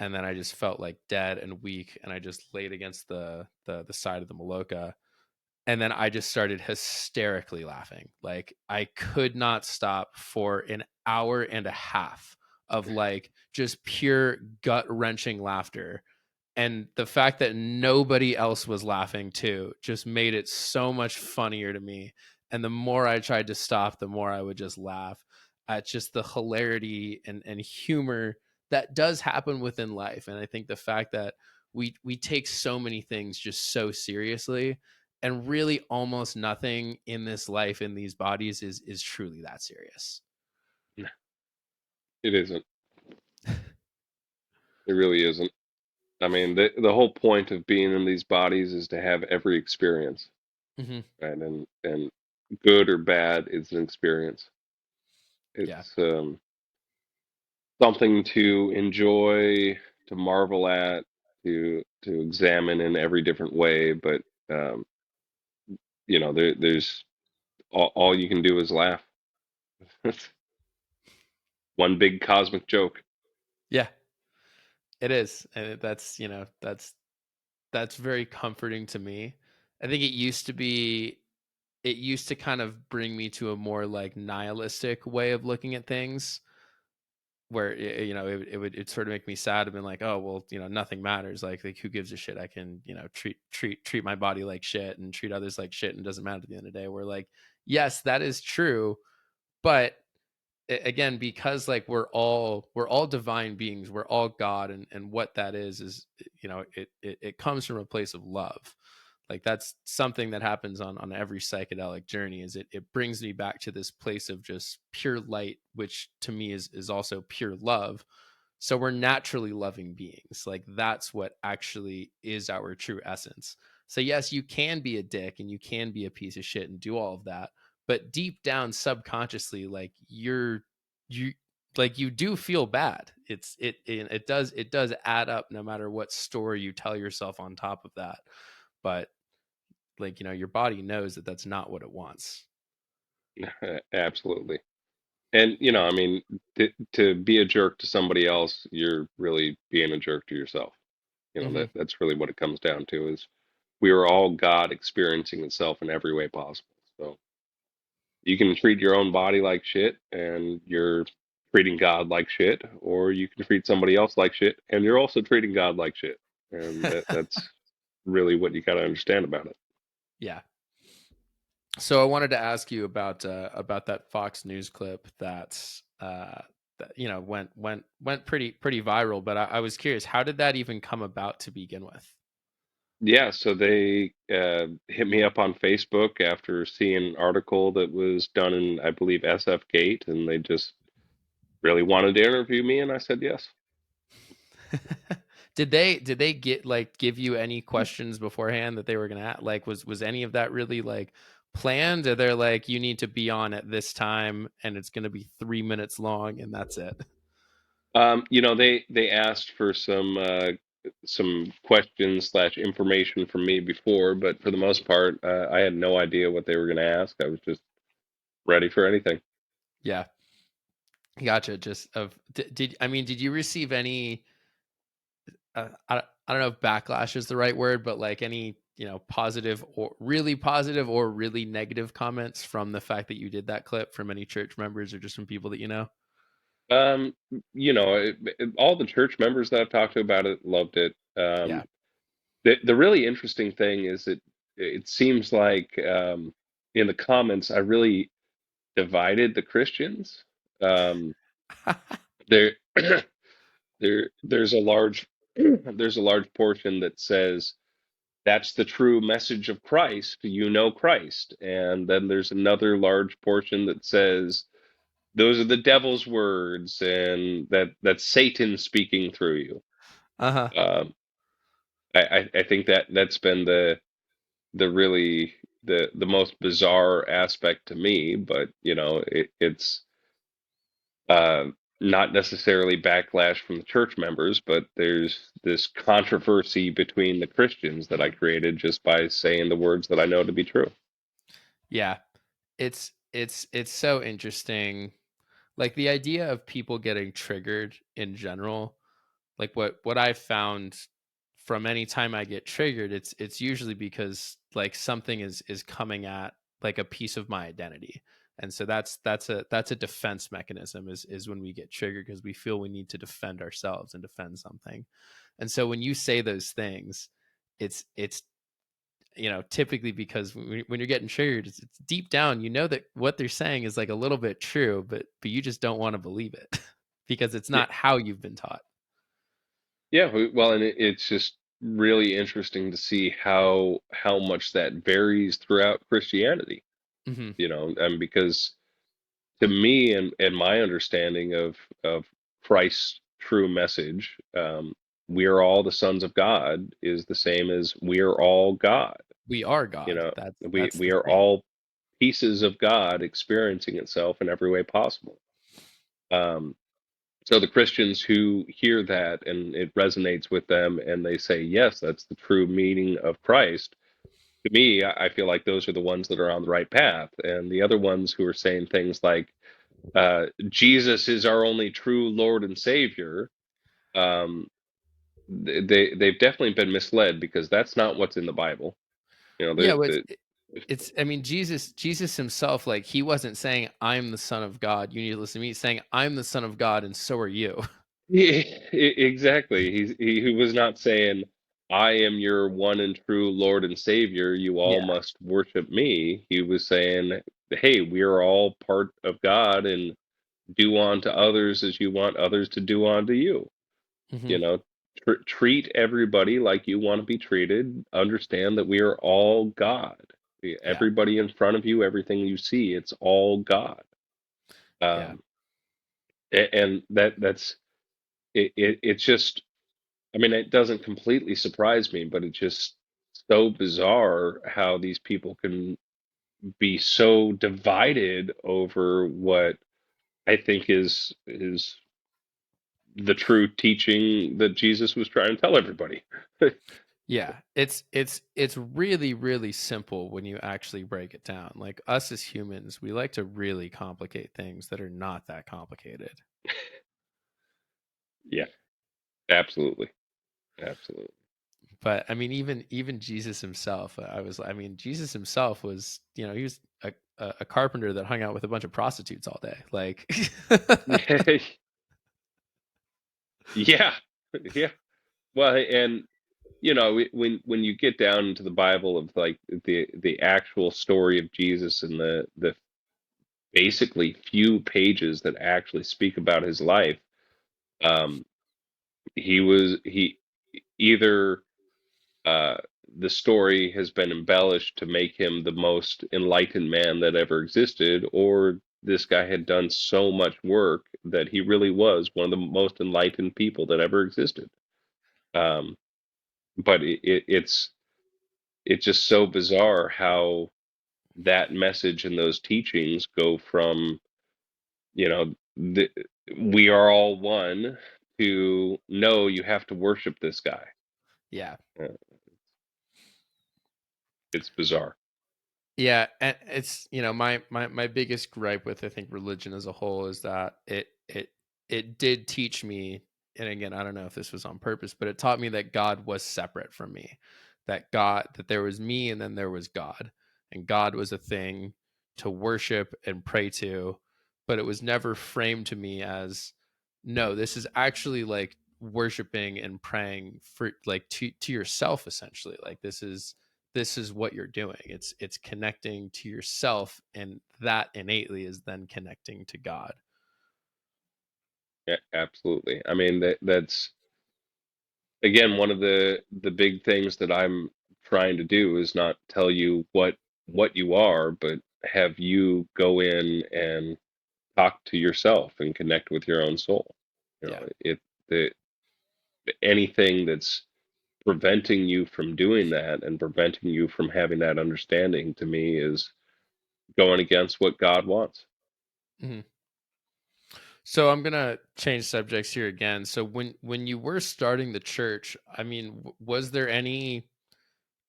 And then I just felt like dead and weak, and I just laid against the side of the Maloka, and then I just started hysterically laughing. Like I could not stop for an hour and a half of like just pure gut wrenching laughter. And the fact that nobody else was laughing too just made it so much funnier to me. And the more I tried to stop, the more I would just laugh at just the hilarity and humor that does happen within life. And I think the fact that we take so many things just so seriously, and really almost nothing in this life in these bodies is truly that serious. It isn't. It really isn't. I mean, the whole point of being in these bodies is to have every experience, Mm-hmm. right? And good or bad, it's an experience. Yeah. It's something to enjoy, to marvel at, to examine in every different way. But um, there's all you can do is laugh. One big cosmic joke. Yeah, it is. And that's very comforting to me. I think it used to kind of bring me to a more like nihilistic way of looking at things, where it sort of make me sad. I've been like, oh well, nothing matters. Like who gives a shit? I can treat my body like shit and treat others like shit, and it doesn't matter at the end of the day. We're like, yes, that is true, but again, because like we're all divine beings, we're all God, and what that is it comes from a place of love. Like that's something that happens on every psychedelic journey, is it brings me back to this place of just pure light, which to me is also pure love. So we're naturally loving beings. Like that's what actually is our true essence. So yes, you can be a dick and you can be a piece of shit and do all of that, but deep down subconsciously, like you like you do feel bad. It does add up no matter what story you tell yourself on top of that. But like your body knows that that's not what it wants. Absolutely. And I mean, to be a jerk to somebody else, you're really being a jerk to yourself. Mm-hmm. That's really what it comes down to, is we are all God experiencing itself in every way possible. So you can treat your own body like shit, and you're treating God like shit, or you can treat somebody else like shit, and you're also treating God like shit. And that's really what you got to understand about it. Yeah. So I wanted to ask you about that Fox News clip that went pretty viral. But I was curious, how did that even come about to begin with? Yeah, so they hit me up on Facebook after seeing an article that was done in, I believe, SF Gate, and they just really wanted to interview me, and I said yes. Did they get like give you any questions beforehand that they were gonna ask? Like was any of that really like planned? Or they're like, you need to be on at this time and it's gonna be 3 minutes long and that's it? They asked for some questions slash information from me before, but for the most part, I had no idea what they were going to ask. I was just ready for anything. Yeah, gotcha. Just of did I mean did you receive any I don't know if backlash is the right word, but like any positive or really negative comments from the fact that you did that clip from any church members or just from people that you know? Um, all the church members that I've talked to about it loved it. Yeah. The really interesting thing is that it seems like in the comments I really divided the Christians. Um, there, there's a large there's a large portion that says that's the true message of Christ. You know Christ. And then there's another large portion that says those are the devil's words and that's Satan speaking through you. Uh-huh. Um, I think that's been the really the most bizarre aspect to me, but it's uh, not necessarily backlash from the church members, but there's this controversy between the Christians that I created just by saying the words that I know to be true. Yeah. It's so interesting. Like the idea of people getting triggered in general, like what I've found from any time I get triggered, it's usually because like something is coming at like a piece of my identity. And so that's a defense mechanism is when we get triggered because we feel we need to defend ourselves and defend something. And so when you say those things, it's typically because when you're getting triggered, it's deep down, that what they're saying is like a little bit true, but you just don't want to believe it because it's Yeah, not how you've been taught. yeah. Well, and it's just really interesting to see how much that varies throughout Christianity. Hmm. And because to me and my understanding of Christ's true message, we are all the sons of God is the same as we are all God. We are You God. know, we That's we the are thing. all pieces of God experiencing itself in every way possible. Um, so the Christians who hear that and it resonates with them and they say, yes, that's the true meaning of Christ. To me, I feel like those are the ones that are on the right path. And the other ones who are saying things like, Jesus is our only true Lord and Savior, um, they've definitely been misled because that's not what's in the Bible. You know, Yeah, it's I mean Jesus himself, like he wasn't saying I'm the son of God. You need to listen to me. He's saying I'm the son of God and so are you. exactly. He was not saying, "I am your one and true Lord and Savior. You all Yeah. must worship me." He was saying, "Hey, we are all part of God, and do unto others as you want others to do unto you." Hmm. You know, treat everybody like you want to be treated. Understand that we are all God. Yeah. Everybody in front of you, everything you see, it's all God. Yeah. Um, and that's it's just, I mean, it doesn't completely surprise me, but it's just so bizarre how these people can be so divided over what I think is the true teaching that Jesus was trying to tell everybody. Yeah, it's really really simple when you actually break it down. Like us as humans, we like to really complicate things that are not that complicated. Yeah, absolutely. Absolutely. But I mean, even Jesus himself, I mean, Jesus himself was, he was a carpenter that hung out with a bunch of prostitutes all day. Like, Yeah, yeah. Well, and when you get down into the Bible of like the actual story of Jesus and the basically few pages that actually speak about his life, um, he either uh, the story has been embellished to make him the most enlightened man that ever existed, or this guy had done so much work that he really was one of the most enlightened people that ever existed. Um, but it's just so bizarre how that message and those teachings go from, you know, we are all one to no, you have to worship this guy. yeah. Uh, it's bizarre. Yeah, and it's, my biggest gripe with, I think, religion as a whole is that it did teach me, and again, I don't know if this was on purpose, but it taught me that God was separate from me. That there was me and then there was God. And God was a thing to worship and pray to, but it was never framed to me as, no, this is actually like worshiping and praying for, like, to yourself, essentially. Like, this is what you're doing. It's connecting to yourself, and that innately is then connecting to God. Yeah, absolutely. I mean, that's again one of the big things that I'm trying to do is not tell you what you are, but have you go in and talk to yourself and connect with your own soul. Yeah. The anything that's preventing you from doing that and preventing you from having that understanding to me is going against what God wants. Mhm. So I'm gonna change subjects here again. So when you were starting the church, I mean, was there any,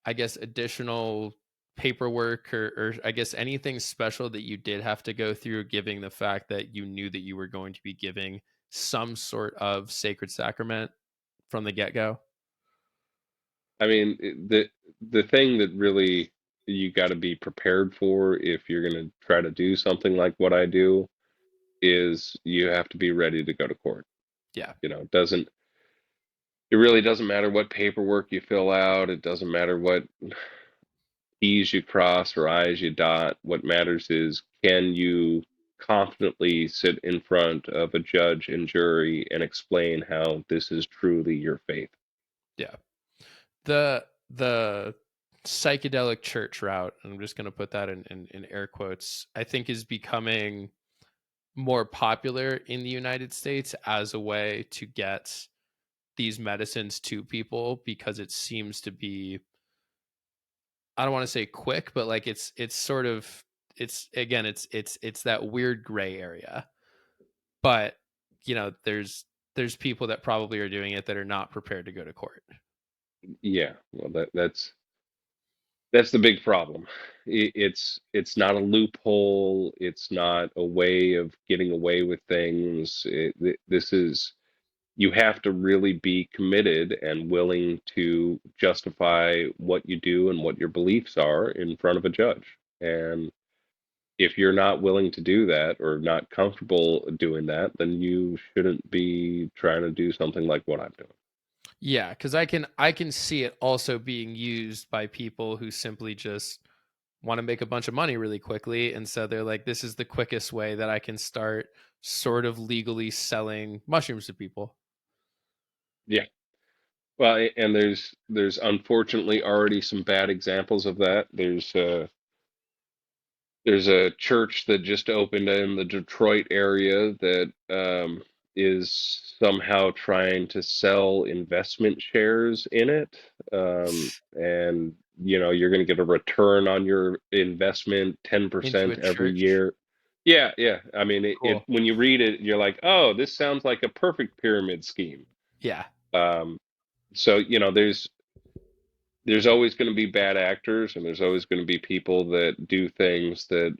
I guess, additional paperwork, or I guess anything special that you did have to go through, given the fact that you knew that you were going to be giving some sort of sacred sacrament from the get go? I mean, the thing that really you got to be prepared for if you're going to try to do something like what I do is you have to be ready to go to court. Yeah. It really doesn't matter what paperwork you fill out. It doesn't matter what T's you cross or I's you dot. What matters is can you confidently sit in front of a judge and jury and explain how this is truly your faith? Yeah. The psychedelic church route, I'm just going to put that in air quotes, I think is becoming more popular in the United States as a way to get these medicines to people, because it seems to be, I don't want to say quick, but like it's sort of, it's, again, it's that weird gray area. But there's people that probably are doing it that are not prepared to go to court. Yeah, well, that's the big problem. It's not a loophole. It's not a way of getting away with things. This is you have to really be committed and willing to justify what you do and what your beliefs are in front of a judge. And if you're not willing to do that or not comfortable doing that, then you shouldn't be trying to do something like what I'm doing. Yeah, because I can see it also being used by people who simply just want to make a bunch of money really quickly, and so they're like, this is the quickest way that I can start sort of legally selling mushrooms to people. Yeah. Well, and there's unfortunately already some bad examples of that. There's a church that just opened in the Detroit area that is somehow trying to sell investment shares in it. And you're going to get a return on your investment, Into a 10% every church. year. Yeah, yeah. I mean, it Cool. when you read it, you're like, oh, this sounds like a perfect pyramid scheme. Yeah. Um, so, there's always going to be bad actors, and there's always going to be people that do things that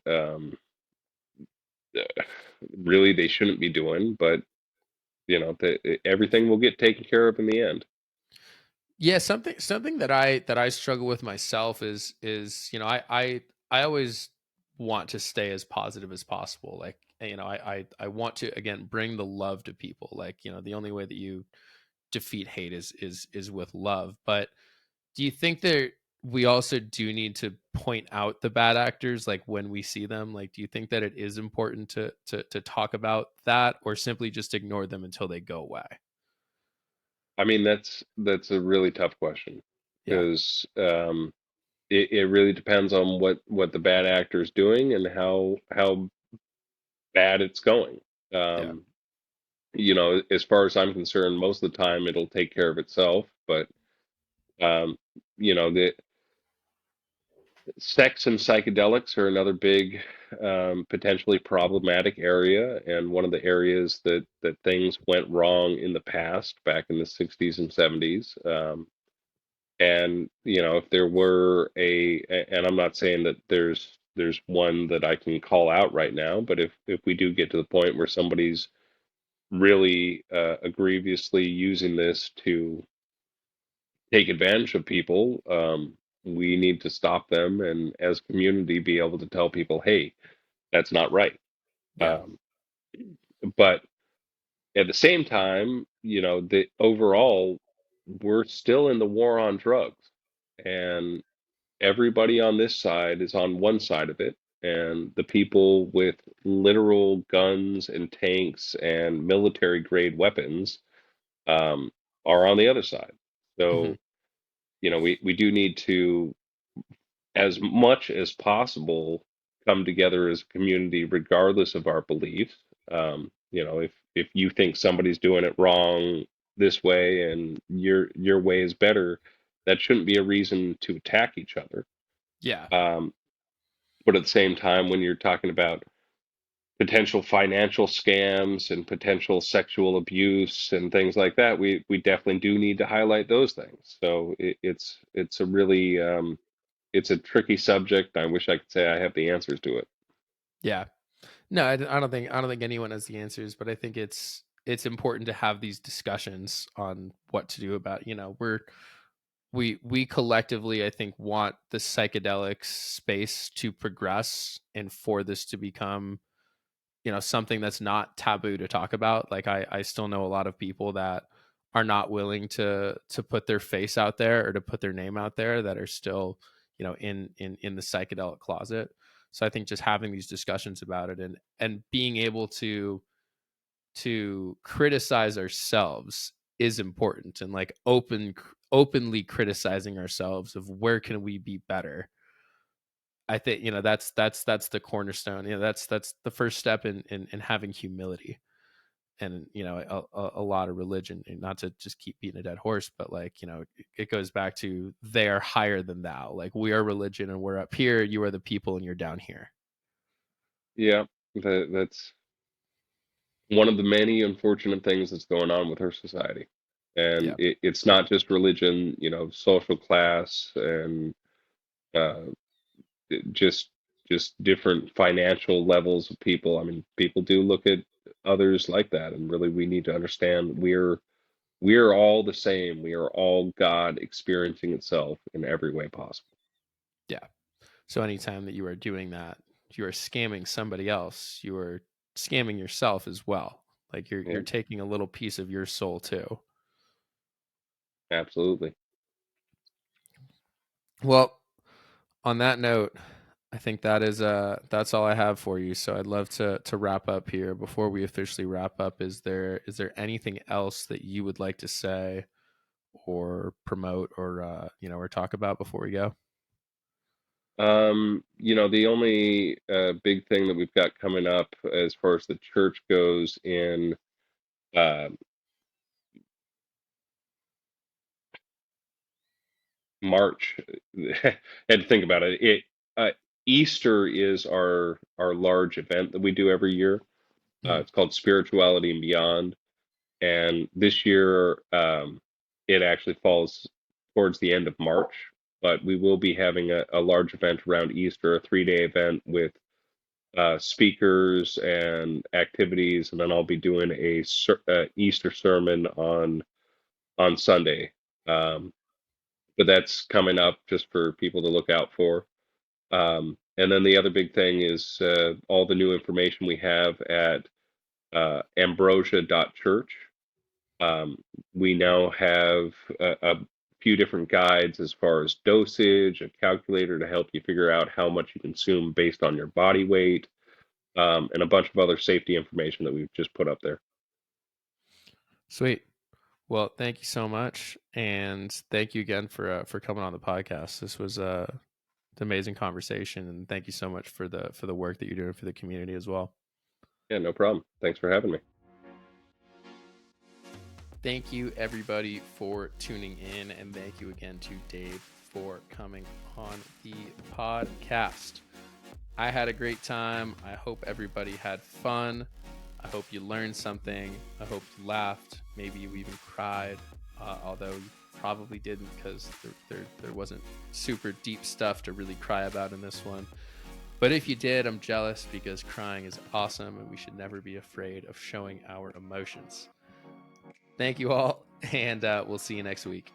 really they shouldn't be doing. But everything will get taken care of in the end. Yeah, something that I struggle with myself is I always want to stay as positive as possible. Like I want to again bring the love to people. Like the only way that you defeat hate is with love. But do you think that we also do need to point out the bad actors like when we see them? Like do you think that it is important to talk about that, or simply just ignore them until they go away? I mean, that's a really tough question Yeah. because it really depends on what the bad actor is doing and how bad it's going. Yeah. Um, as far as I'm concerned, most of the time it'll take care of itself. But um, the sex and psychedelics are another big, potentially problematic area, and one of the areas that things went wrong in the past, back in the 60s and 70s. And if there were and I'm not saying that there's one that I can call out right now, but if we do get to the point where somebody's really egregiously using this to take advantage of people, we need to stop them, and as a community be able to tell people, hey, that's not right. Yeah. Um, but at the same time, the overall, we're still in the war on drugs, and everybody on this side is on one side of it, and the people with literal guns and tanks and military grade weapons um, are on the other side. Hmm. So, we do need to, as much as possible, come together as a community, regardless of our beliefs. If you think somebody's doing it wrong this way and your way is better, that shouldn't be a reason to attack each other. Yeah. Um, but at the same time, when you're talking about potential financial scams and potential sexual abuse and things like that, we definitely do need to highlight those things. So it's a really it's a tricky subject. I wish I could say I have the answers to it. Yeah. No, I don't think anyone has the answers, but I think it's important to have these discussions on what to do about, we collectively I think want the psychedelic space to progress and for this to become, something that's not taboo to talk about. Like I still know a lot of people that are not willing to put their face out there or to put their name out there, that are still, in the psychedelic closet. So I think just having these discussions about it and being able to criticize ourselves is important, and like openly criticizing ourselves of where can we be better. I think that's the cornerstone. That's the first step in having humility, and a lot of religion. And not to just keep beating a dead horse, but like it goes back to they are higher than thou. Like we are religion and we're up here. You are the people and you're down here. Yeah, that's one of the many unfortunate things that's going on with our society. And Yeah. it's not just religion, social class and uh, just different financial levels of people. I mean, people do look at others like that, and really we need to understand we're all the same. We are all God experiencing itself in every way possible. Yeah. So anytime that you are doing that, you are scamming somebody else. You are scamming yourself as well. Like Yeah, you're taking a little piece of your soul too. absolutely. Well, on that note, I think that's all I have for you. So I'd love to wrap up here. Before we officially wrap up, is there anything else that you would like to say or promote or or talk about before we go? The only big thing that we've got coming up as far as the church goes in uh, March, had to think about it. Uh, Easter is our large event that we do every year. Mhm. It's called Spirituality and Beyond, and this year it actually falls towards the end of March. But we will be having a large event around Easter, a 3-day event with speakers and activities, and then I'll be doing a Easter sermon on Sunday. Um, but that's coming up just for people to look out for. And then the other big thing is all the new information we have at ambrosia.church. Um, we now have a few different guides as far as dosage, a calculator to help you figure out how much you consume based on your body weight, and a bunch of other safety information that we've just put up there. Sweet. Well, thank you so much, and thank you again for coming on the podcast. This was an amazing conversation, and thank you so much for the work that you're doing for the community as well. Yeah, no problem. Thanks for having me. Thank you, everybody, for tuning in, and thank you again to Dave for coming on the podcast. I had a great time. I hope everybody had fun. I hope you learned something. I hope you laughed. Maybe you even cried, although you probably didn't, because there wasn't super deep stuff to really cry about in this one. But if you did, I'm jealous, because crying is awesome, and we should never be afraid of showing our emotions. Thank you all, and we'll see you next week.